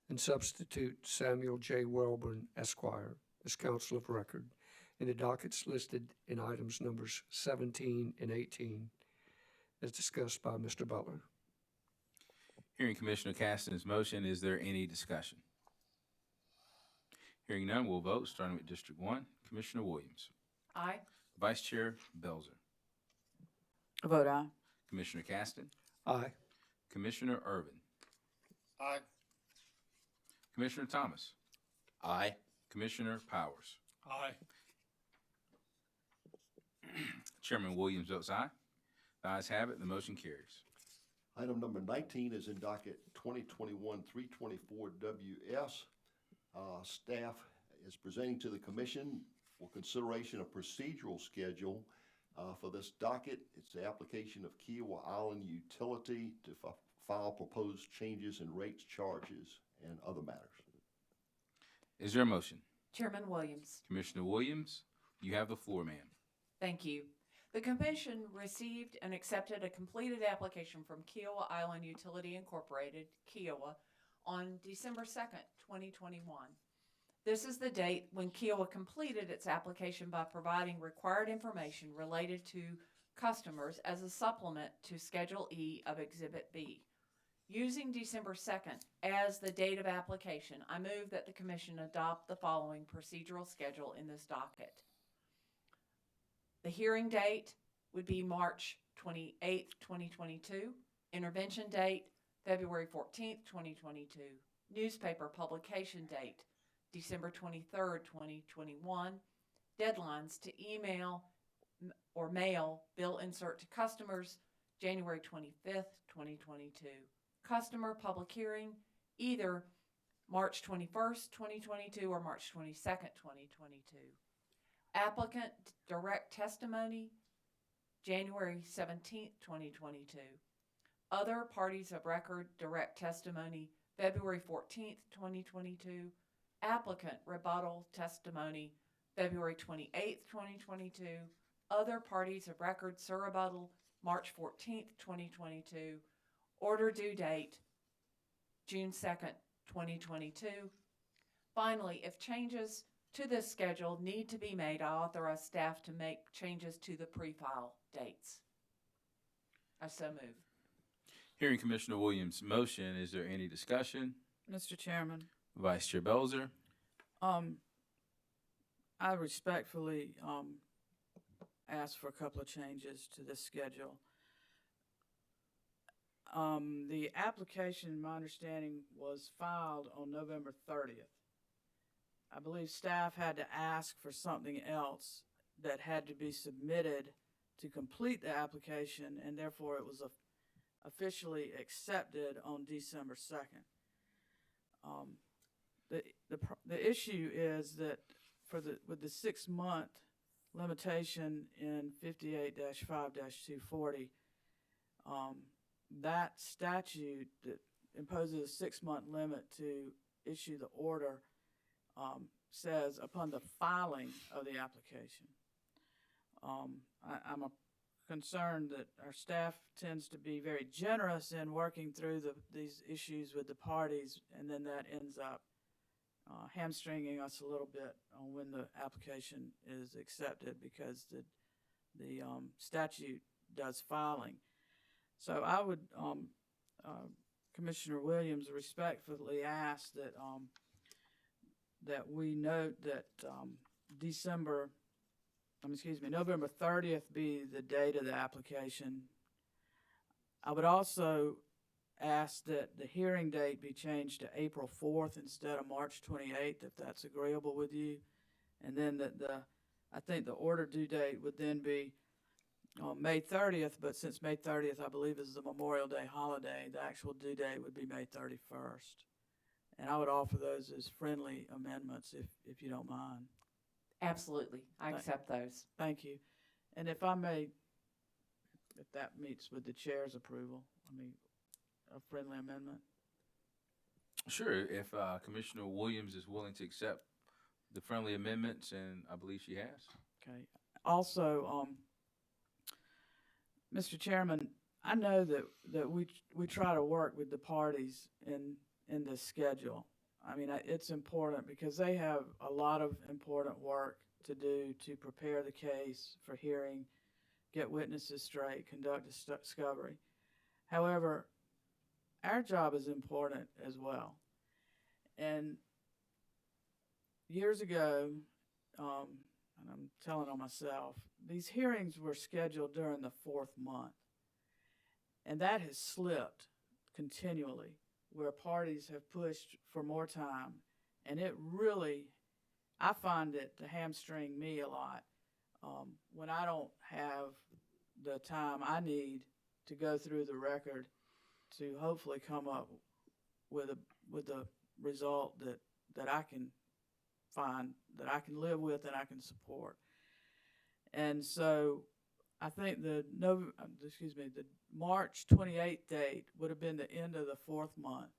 and substitute Samuel J. Wellborn, Esquire, as counsel of record in the dockets listed in items numbers 17 and 18, as discussed by Mr. Butler. Hearing Commissioner Caston's motion, is there any discussion? Hearing none, we'll vote, starting with District 1. Commissioner Williams. Aye. Vice Chair Belzer. I vote aye. Commissioner Caston. Aye. Commissioner Irvin. Aye. Commissioner Thomas. Aye. Commissioner Powers. Aye. Chairman Williams votes aye. The ayes have it. The motion carries. Item number 19 is in docket 2021-324WS. Staff is presenting to the commission for consideration a procedural schedule for this docket. It's the application of Kiowa Island Utility to file proposed changes in rates, charges, and other matters. Is there a motion? Chairman Williams. Commissioner Williams, you have the floor, ma'am. Thank you. The Commission received and accepted a completed application from Kiowa Island Utility Incorporated, Kiowa, on December 2nd, 2021. This is the date when Kiowa completed its application by providing required information related to customers as a supplement to Schedule E of Exhibit B. Using December 2nd as the date of application, I move that the commission adopt the following procedural schedule in this docket. The hearing date would be March 28th, 2022. Intervention date, February 14th, 2022. Newspaper publication date, December 23rd, 2021. Deadlines to email or mail bill insert to customers, January 25th, 2022. Customer public hearing, either March 21st, 2022 or March 22nd, 2022. Applicant direct testimony, January 17th, 2022. Other parties of record direct testimony, February 14th, 2022. Applicant rebuttal testimony, February 28th, 2022. Other parties of record surrebuttal, March 14th, 2022. Order due date, June 2nd, 2022. Finally, if changes to this schedule need to be made, I authorize staff to make changes to the pre-file dates. I so move. Hearing Commissioner Williams' motion, is there any discussion? Mr. Chairman, Vice Chair Belzer? I respectfully ask for a couple of changes to this schedule. The application, my understanding, was filed on November 30th. I believe staff had to ask for something else that had to be submitted to complete the application, and therefore it was officially accepted on December 2nd. The issue is that with the 6-month limitation in 58-5-240, that statute that imposes a 6-month limit to issue the order says upon the filing of the application. I'm concerned that our staff tends to be very generous in working through these issues with the parties, and then that ends up hamstringing us a little bit on when the application is accepted, because the statute does filing. So I would, Commissioner Williams, respectfully ask that that we note that November 30th be the date of the application. I would also ask that the hearing date be changed to April 4th instead of March 28th, if that's agreeable with you. And then I think the order due date would then be May 30th, but since May 30th, I believe, is the Memorial Day holiday, the actual due date would be May 31st. And I would offer those as friendly amendments if you don't mind. Absolutely. I accept those. Thank you. And if I may, if that meets with the chair's approval, a friendly amendment. Sure, if Commissioner Williams is willing to accept the friendly amendments, and I believe she has. Okay. Also, Mr. Chairman, I know that we try to work with the parties in this schedule. I mean, it's important because they have a lot of important work to do to prepare the case for hearing, get witnesses straight, conduct a discovery. However, our job is important as well. And years ago, and I'm telling on myself, these hearings were scheduled during the 4th month. And that has slipped continually, where parties have pushed for more time. And it really, I find it to hamstring me a lot when I don't have the time I need to go through the record to hopefully come up with a result that I can find, that I can live with and I can support. And so I think the March 28th date would have been the end of the 4th month.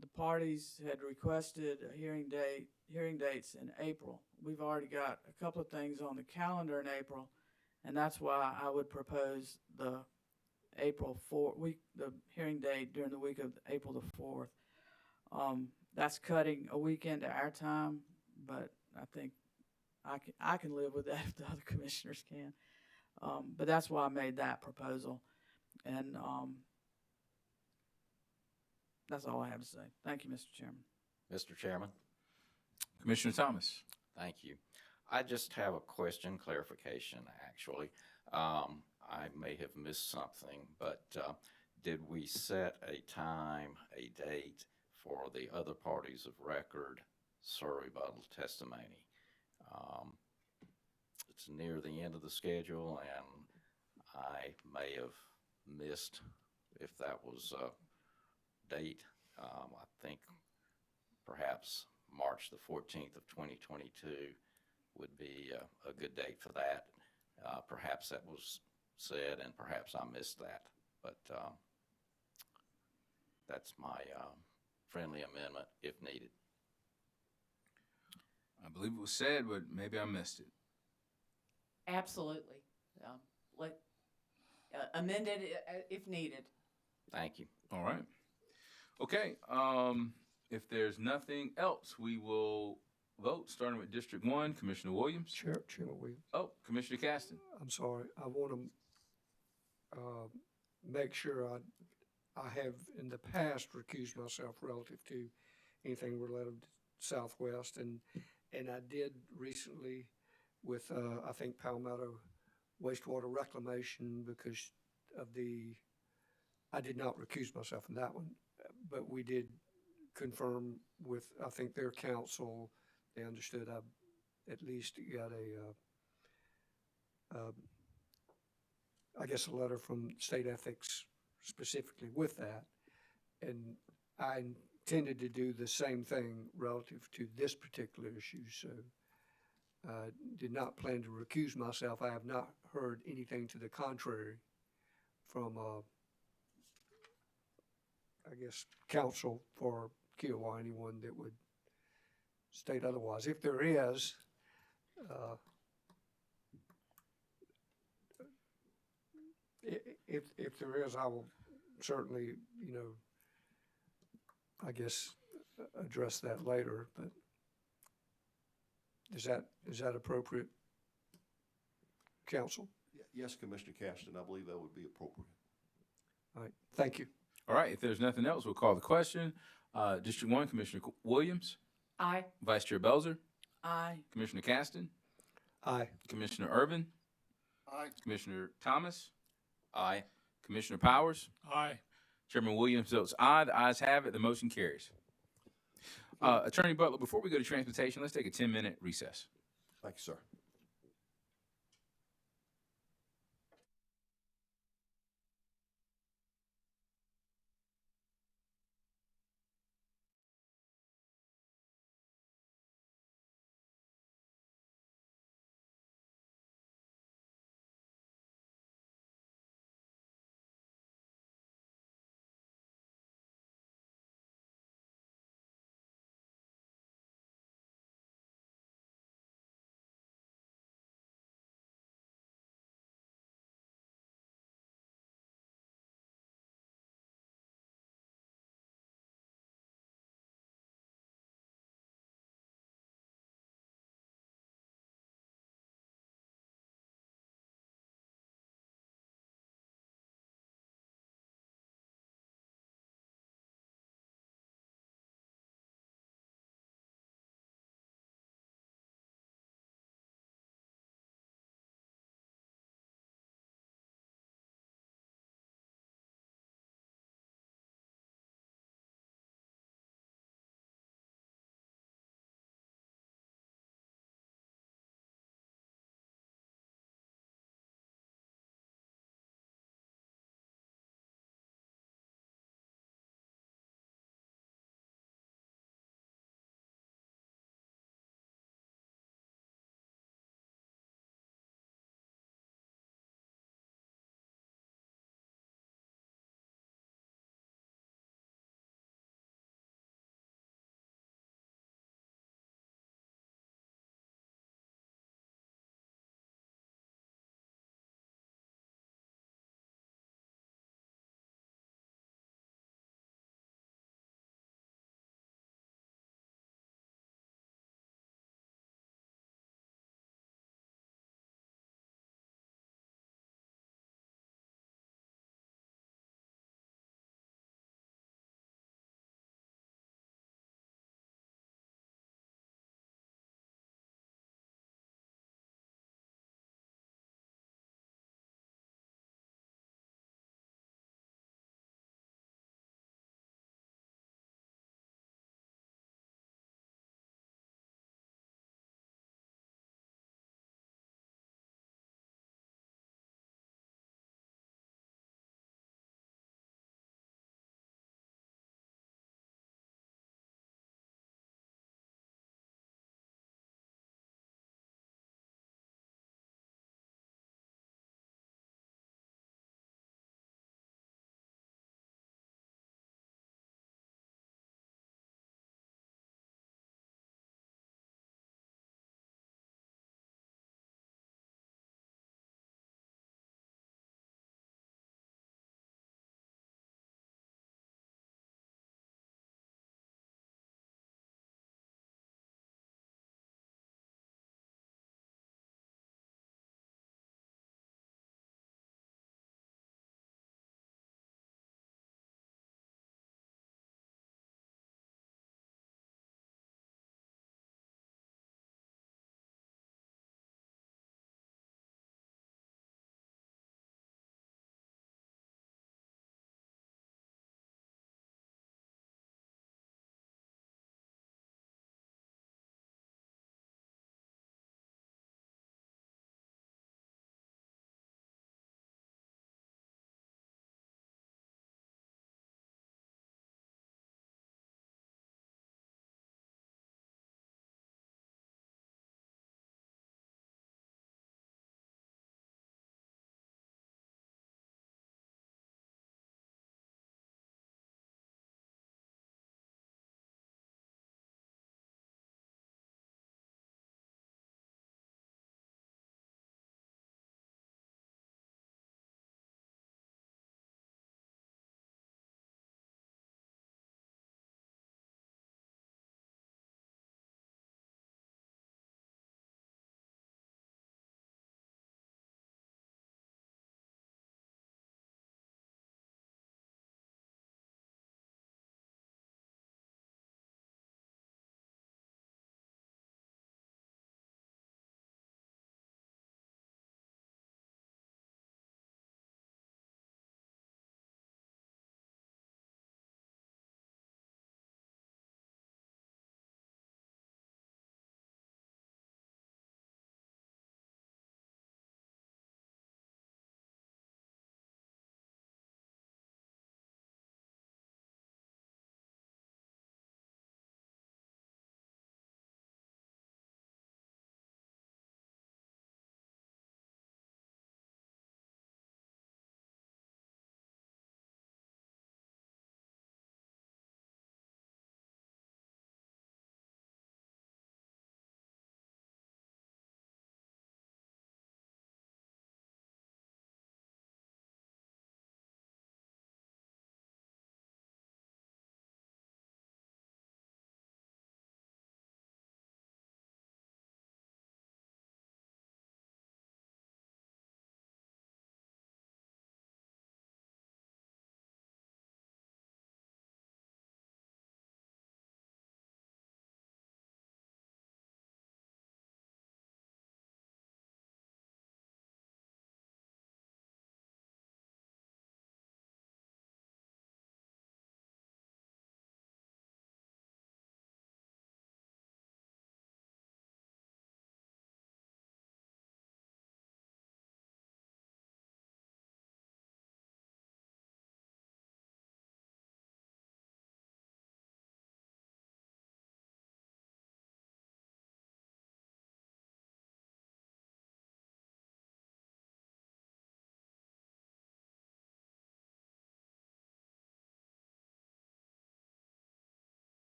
The parties had requested a hearing dates in April. We've already got a couple of things on the calendar in April, and that's why I would propose the the hearing date during the week of April the 4th. That's cutting a week into our time, but I think I can live with that if the other commissioners can. But that's why I made that proposal. And That's all I have to say. Thank you, Mr. Chairman. Mr. Chairman? Commissioner Thomas. Thank you. I just have a question, clarification, actually. I may have missed something, but did we set a time, a date for the other parties of record rebuttal testimony? It's near the end of the schedule, and I may have missed if that was a date. I think perhaps March the 14th of 2022 would be a good date for that. Perhaps that was said, and perhaps I missed that, but that's my friendly amendment if needed. I believe it was said, but maybe I missed it. Absolutely. Amend it if needed. Thank you. All right. Okay. If there's nothing else, we will vote, starting with District 1, Commissioner Williams. Chairman Williams. Oh, Commissioner Caston. I'm sorry. I want to make sure I have in the past recused myself relative to anything related to Southwest, and I did recently with I think Palmetto wastewater reclamation because of I did not recuse myself in that one, but we did confirm with I think their counsel. They understood I at least got I guess a letter from state ethics specifically with that. And I intended to do the same thing relative to this particular issue. So I did not plan to recuse myself. I have not heard anything to the contrary from, I guess, counsel for Kiowa, anyone that would state otherwise. If there is, if there is, I will certainly, I guess, address that later. But is that appropriate, counsel? Yes, Commissioner Caston, I believe that would be appropriate. All right, thank you. All right. If there's nothing else, we'll call the question. District 1, Commissioner Williams. Aye. Vice Chair Belzer. Aye. Commissioner Caston. Aye. Commissioner Irvin. Aye. Commissioner Thomas. Aye. Commissioner Powers. Aye. Chairman Williams votes aye. The ayes have it. The motion carries. Attorney Butler, before we go to transportation, let's take a 10-minute recess. Thank you, sir.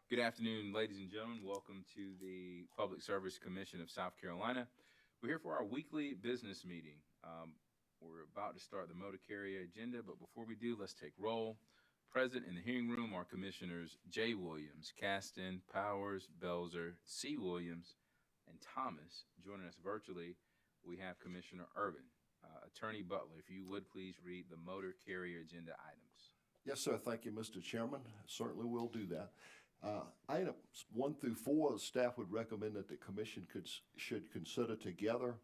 Good afternoon, ladies and gentlemen. Welcome to the Public Service Commission of South Carolina. We're here for our weekly business meeting. We're about to start the motor carrier agenda, but before we do, let's take roll. Present in the hearing room are Commissioners J. Williams, Caston, Powers, Belzer, C. Williams, and Thomas. Joining us virtually, we have Commissioner Irvin. Attorney Butler, if you would please read the motor carrier agenda items. Yes, sir. Thank you, Mr. Chairman. Certainly will do that. Items 1 through 4, the staff would recommend that the commission should consider together.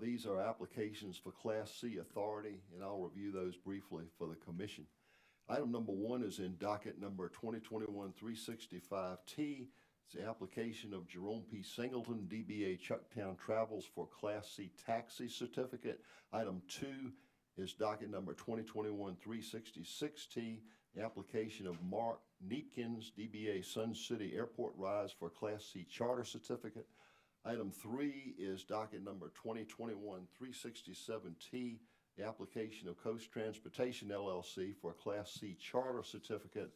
These are applications for Class C authority, and I'll review those briefly for the commission. Item number 1 is in docket number 2021-365T. It's the application of Jerome P. Singleton, DBA Chucktown Travels for Class C taxi certificate. Item 2 is docket number 2021-366T. The application of Mark Neepkins, DBA Sun City Airport Rides for Class C charter certificate. Item 3 is docket number 2021-367T. The application of Coast Transportation LLC for a Class C charter certificate.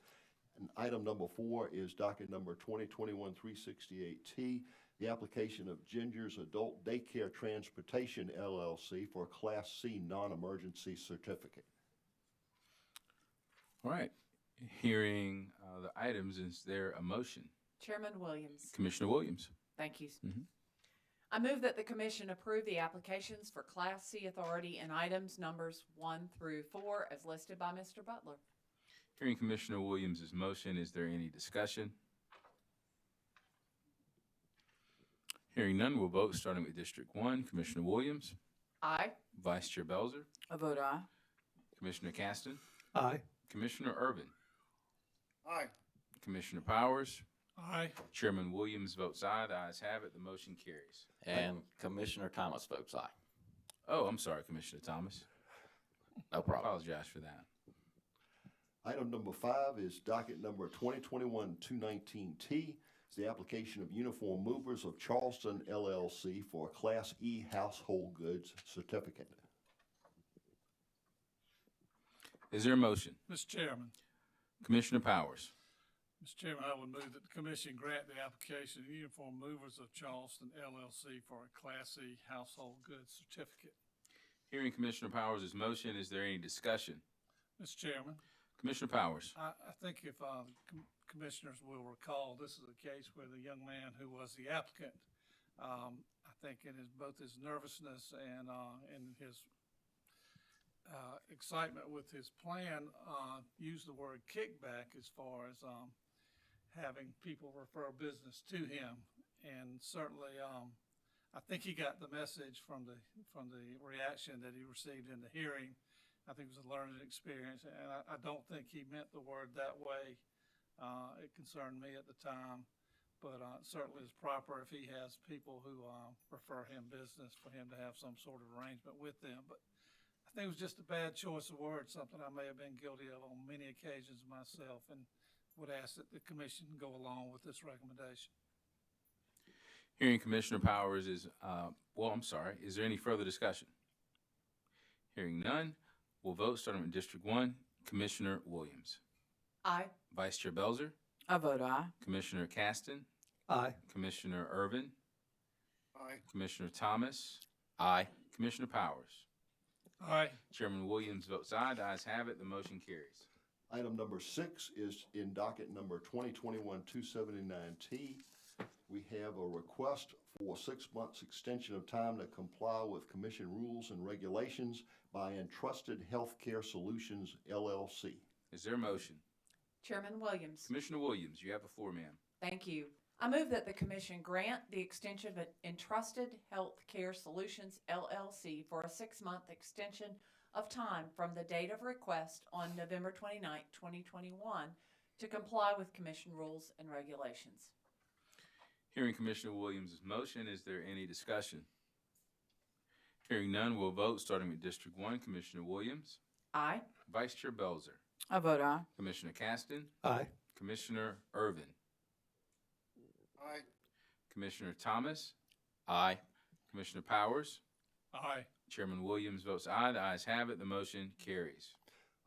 And item number 4 is docket number 2021-368T. The application of Ginger's Adult Daycare Transportation LLC for a Class C non-emergency certificate. All right. Hearing the items, is there a motion? Chairman Williams. Commissioner Williams. Thank you. Mhm. I move that the commission approve the applications for Class C authority and items numbers 1 through 4 as listed by Mr. Butler. Hearing Commissioner Williams' motion, is there any discussion? Hearing none, we'll vote starting with District 1. Commissioner Williams. Aye. Vice Chair Belzer. I vote aye. Commissioner Caston. Aye. Commissioner Irvin. Aye. Commissioner Powers. Aye. Chairman Williams votes aye. The ayes have it. The motion carries. And Commissioner Thomas votes aye. Oh, I'm sorry, Commissioner Thomas. No I problem. apologize for that. Item number 5 is docket number 2021-219T. It's the application of Uniform Movers of Charleston LLC for a Class E household goods certificate. Is there a motion? Mr. Chairman, Commissioner Powers. Mr. Chairman, I would move that the commission grant the application of Uniform Movers of Charleston LLC for a Class C household goods certificate. Hearing Commissioner Powers' motion, is there any discussion? Mr. Chairman, Commissioner Powers. I think if commissioners will recall, this is a case where the young man who was the applicant, I think in both his nervousness and in his excitement with his plan, used the word kickback as far as having people refer business to him. And certainly, I think he got the message from the reaction that he received in the hearing. I think it was a learning experience, and I don't think he meant the word that way. It concerned me at the time, but certainly is proper if he has people who refer him business for him to have some sort of arrangement with them. But I think it was just a bad choice of words, something I may have been guilty of on many occasions myself, and would ask that the commission go along with this recommendation. Hearing Commissioner Powers is there any further discussion? Hearing none, we'll vote starting with District 1. Commissioner Williams. Aye. Vice Chair Belzer. I vote aye. Commissioner Caston. Aye. Commissioner Irvin. Aye. Commissioner Thomas. Aye. Commissioner Powers. Aye. Chairman Williams votes aye. The ayes have it. The motion carries. Item number 6 is in docket number 2021-279T. We have a request for 6 months extension of time to comply with commission rules and regulations by Entrusted Healthcare Solutions, LLC. Is there a motion? Chairman Williams. Commissioner Williams, you have the floor, ma'am. Thank you. I move that the commission grant the extension of Entrusted Healthcare Solutions LLC for a 6-month extension of time from the date of request on November 29, 2021 to comply with commission rules and regulations. Hearing Commissioner Williams' motion, is there any discussion? Hearing none, we'll vote starting with District 1. Commissioner Williams. Aye. Vice Chair Belzer. I vote aye. Commissioner Caston. Aye. Commissioner Irvin. Aye. Commissioner Thomas. Aye. Commissioner Powers. Aye. Chairman Williams votes aye. The ayes have it. The motion carries.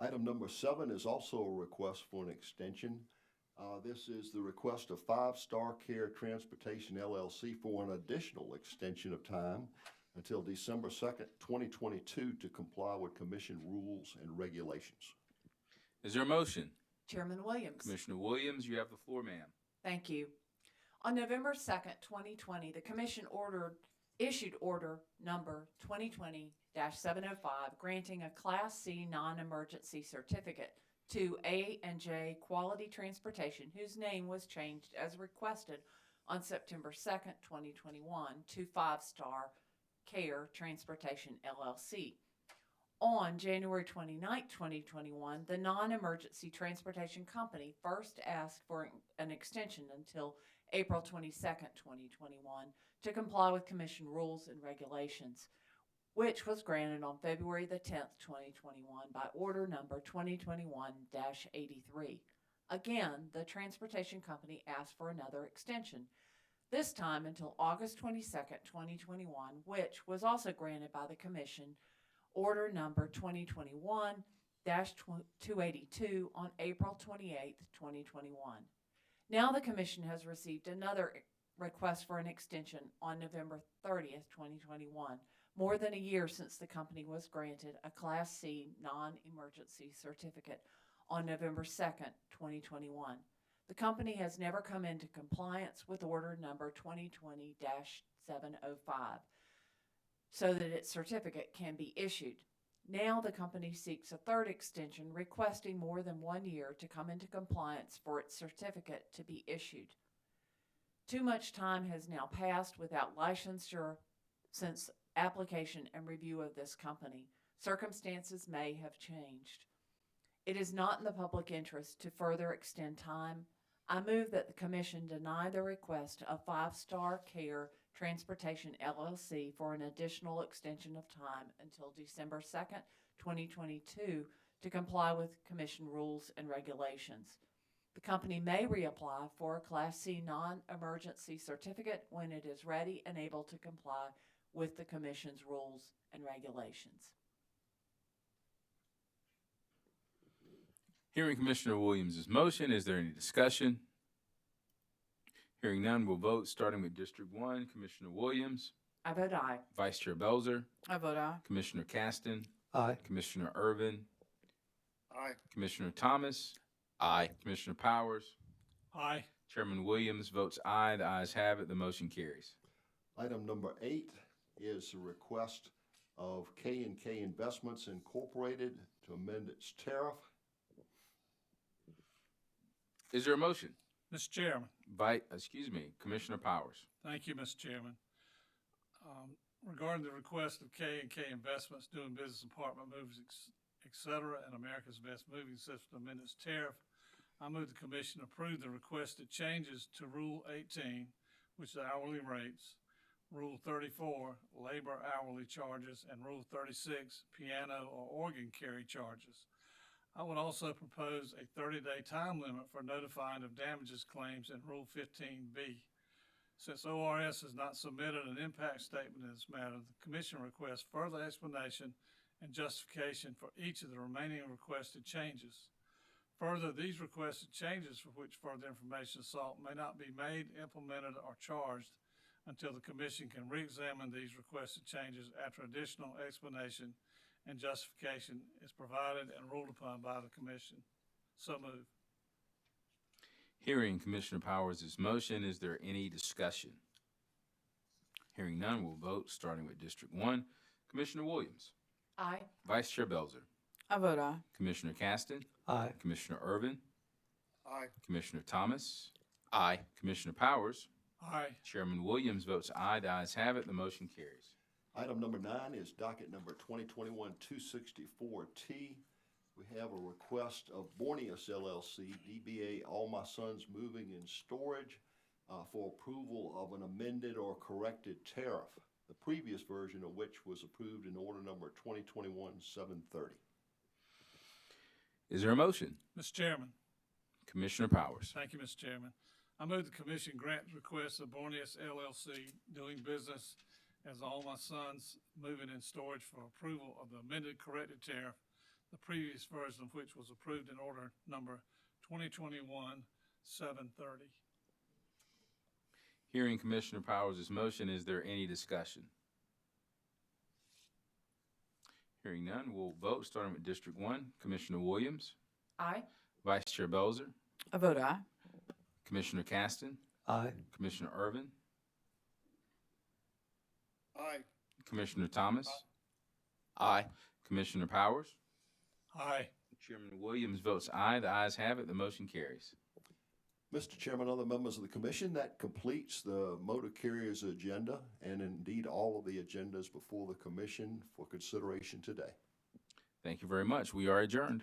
Item number 7 is also a request for an extension. This is the request of Five Star Care Transportation LLC for an additional extension of time until December 2nd, 2022 to comply with commission rules and regulations. Is there a motion? Chairman Williams. Commissioner Williams, you have the floor, ma'am. Thank you. On November 2nd, 2020, the Commission issued order number 2020-705 granting a Class C non-emergency certificate to A&J Quality Transportation, whose name was changed as requested on September 2nd, 2021 to Five Star Care Transportation LLC. On January 29, 2021, the non-emergency transportation company first asked for an extension until April 22, 2021 to comply with Commission rules and regulations, which was granted on February the 10th, 2021 by order number 2021-83. Again, the transportation company asked for another extension, this time until August 22nd, 2021, which was also granted by the Commission, order number 2021-282 on April 28th, 2021. Now the Commission has received another request for an extension on November 30th, 2021, more than a year since the company was granted a Class C non-emergency certificate on November 2nd, 2021. The company has never come into compliance with order number 2020-705 so that its certificate can be issued. Now the company seeks a third extension, requesting more than 1 year to come into compliance for its certificate to be issued. Too much time has now passed without licensure since application and review of this company. Circumstances may have changed. It is not in the public interest to further extend time. I move that the Commission deny the request of Five Star Care Transportation LLC for an additional extension of time until December 2nd, 2022 to comply with Commission rules and regulations. The company may reapply for a Class C non-emergency certificate when it is ready and able to comply with the Commission's rules and regulations. Hearing Commissioner Williams' motion, is there any discussion? Hearing none, we'll vote, starting with District 1. Commissioner Williams. I vote aye. Vice Chair Belzer. I vote aye. Commissioner Caston. Aye. Commissioner Irvin. Aye. Commissioner Thomas. Aye. Commissioner Powers. Aye. Chairman Williams votes aye. The ayes have it. The motion carries. Item number 8 is a request of K&K Investments Incorporated to amend its tariff. Is there a motion? Mr. Chairman. Commissioner Powers. Thank you, Mr. Chairman. Regarding the request of K&K Investments doing business apartment moves, et cetera, and America's Best Moving System amend its tariff, I move the Commission approve the requested changes to Rule 18, which is hourly rates, Rule 34, labor hourly charges, and Rule 36, piano or organ carry charges. I would also propose a 30-day time limit for notifying of damages claims in Rule 15B. Since ORS has not submitted an impact statement in this matter, the Commission requests further explanation and justification for each of the remaining requested changes. Further, these requested changes for which further information is sought may not be made, implemented, or charged until the Commission can re-examine these requested changes after additional explanation and justification is provided and ruled upon by the Commission. So moved. Hearing Commissioner Powers' motion, is there any discussion? Hearing none, we'll vote, starting with District 1. Commissioner Williams. Aye. Vice Chair Belzer. I vote aye. Commissioner Caston. Aye. Commissioner Irvin. Aye. Commissioner Thomas. Aye. Commissioner Powers. Aye. Chairman Williams votes aye. The ayes have it. The motion carries. Item number 9 is docket number 2021-264T. We have a request of Borneus LLC, DBA All My Sons Moving and Storage, for approval of an amended or corrected tariff, the previous version of which was approved in order number 2021-730. Is there a motion? Mr. Chairman. Commissioner Powers. Thank you, Mr. Chairman. I move the Commission grant the request of Borneus LLC doing business as All My Sons Moving and Storage for approval of the amended corrected tariff, the previous version of which was approved in order number 2021-730 7:30. Hearing Commissioner Powers' motion, is there any discussion? Hearing none, we'll vote, starting with District 1. Commissioner Williams, Aye. Vice Chair Belzer, I vote aye. Commissioner Caston, Aye. Commissioner Irvin, Aye. Commissioner Thomas, Aye. Commissioner Powers. Aye. Chairman Williams votes aye. The ayes have it. The motion carries. Mr. Chairman, other members of the commission, that completes the motor carriers agenda and indeed all of the agendas before the commission for consideration today. Thank you very much. We are adjourned.